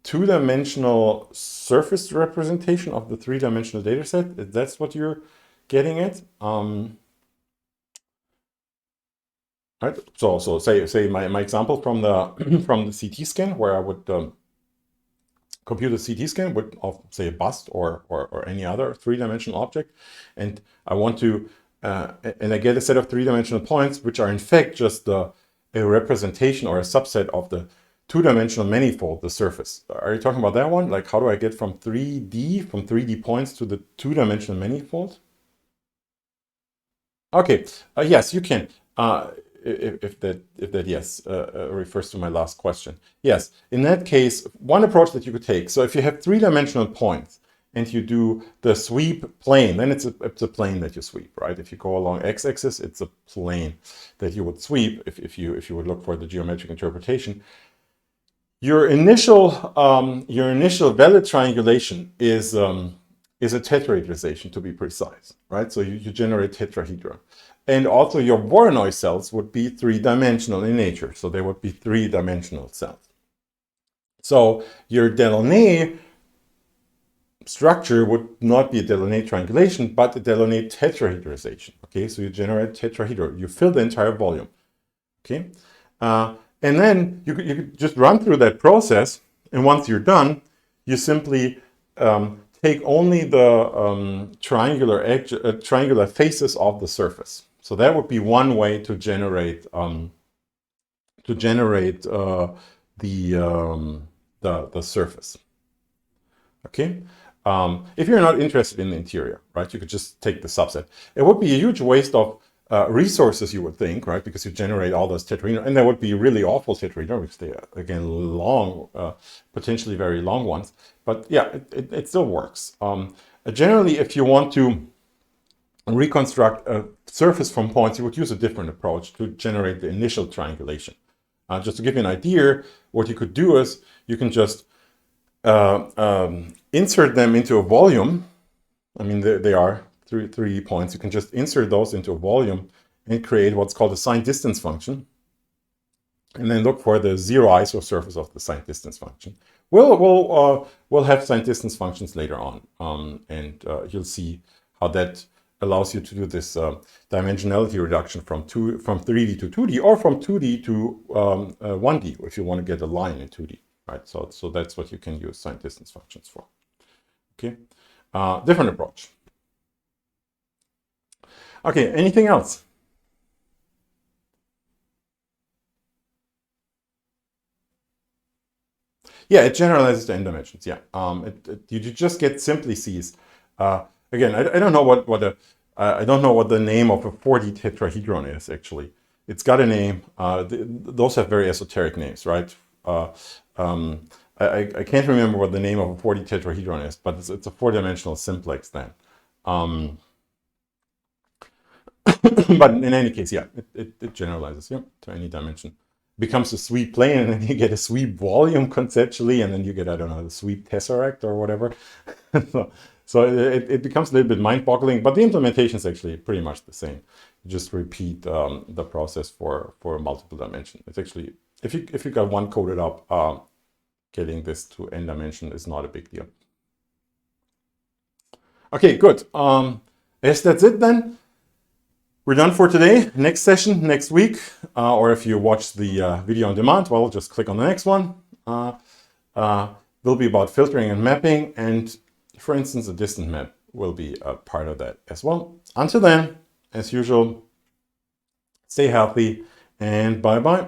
two-dimensional surface representation of the three-dimensional data set? That's what you're getting at? Right. So say my example from the from the CT scan, where I would compute a CT scan of say a bust or any other three-dimensional object, and I want to and I get a set of three-dimensional points, which are in fact just a representation or a subset of the two-dimensional manifold, the surface. Are you talking about that one? Like, how do I get from 3D points to the two-dimensional manifold? Okay, yes, you can. If that yes refers to my last question. Yes, in that case, one approach that you could take. So if you have three-dimensional points and you do the sweep plane, then it's a plane that you sweep, right? If you go along x-axis, it's a plane that you would sweep if you would look for the geometric interpretation. Your initial valid triangulation is a tetrahedrization, to be precise, right? So you generate tetrahedra. And also your Voronoi cells would be three-dimensional in nature. So they would be three-dimensional cells. So your Delaunay structure would not be a Delaunay triangulation, but a Delaunay tetrahedrization. Okay, so you generate tetrahedra. You fill the entire volume. Okay, and then you could just run through that process. And once you're done, you simply take only the triangular faces of the surface. So that would be one way to generate the surface. Okay. If you're not interested in the interior, right, you could just take the subset. It would be a huge waste of resources, you would think, right, because you generate all those tetrahedra, and there would be really awful tetrahedra, because they are, again, long, potentially very long ones. But yeah, it still works. Generally, if you want to reconstruct a surface from points, you would use a different approach to generate the initial triangulation. Just to give you an idea, what you could do is you can just insert them into a volume. I mean, they are 3D points. You can just insert those into a volume and create what's called a signed distance function, and then look for the zero iso surface of the signed distance function. We'll have signed distance functions later on, and you'll see how that allows you to do this dimensionality reduction from 3D to 2D, or from 2D to 1D if you want to get a line in 2D, right? So that's what you can use signed distance functions for. Okay, different approach. Okay, anything else? Yeah, it generalizes to n dimensions. Yeah, you just get simplices. Again, I don't know I don't know what the name of a 4D tetrahedron is, actually. It's got a name. Those have very esoteric names, right? I can't remember what the name of a 4D tetrahedron is, but it's a four-dimensional simplex then. But in any case, yeah, it generalizes, yeah, to any dimension. Becomes a sweep plane, and then you get a sweep volume conceptually, and then you get, I don't know, the sweep tesseract or whatever. So it becomes a little bit mind-boggling, but the implementation is actually pretty much the same. You just repeat the process for multiple dimension. It's actually, if you got one coded up, getting this to n dimension is not a big deal. Okay, good. Yes, that's it then. We're done for today. Next session next week, or if you watch the video on demand, well, just click on the next one. Will be about filtering and mapping, and for instance, a distant map will be a part of that as well. Until then, as usual, stay healthy and bye-bye.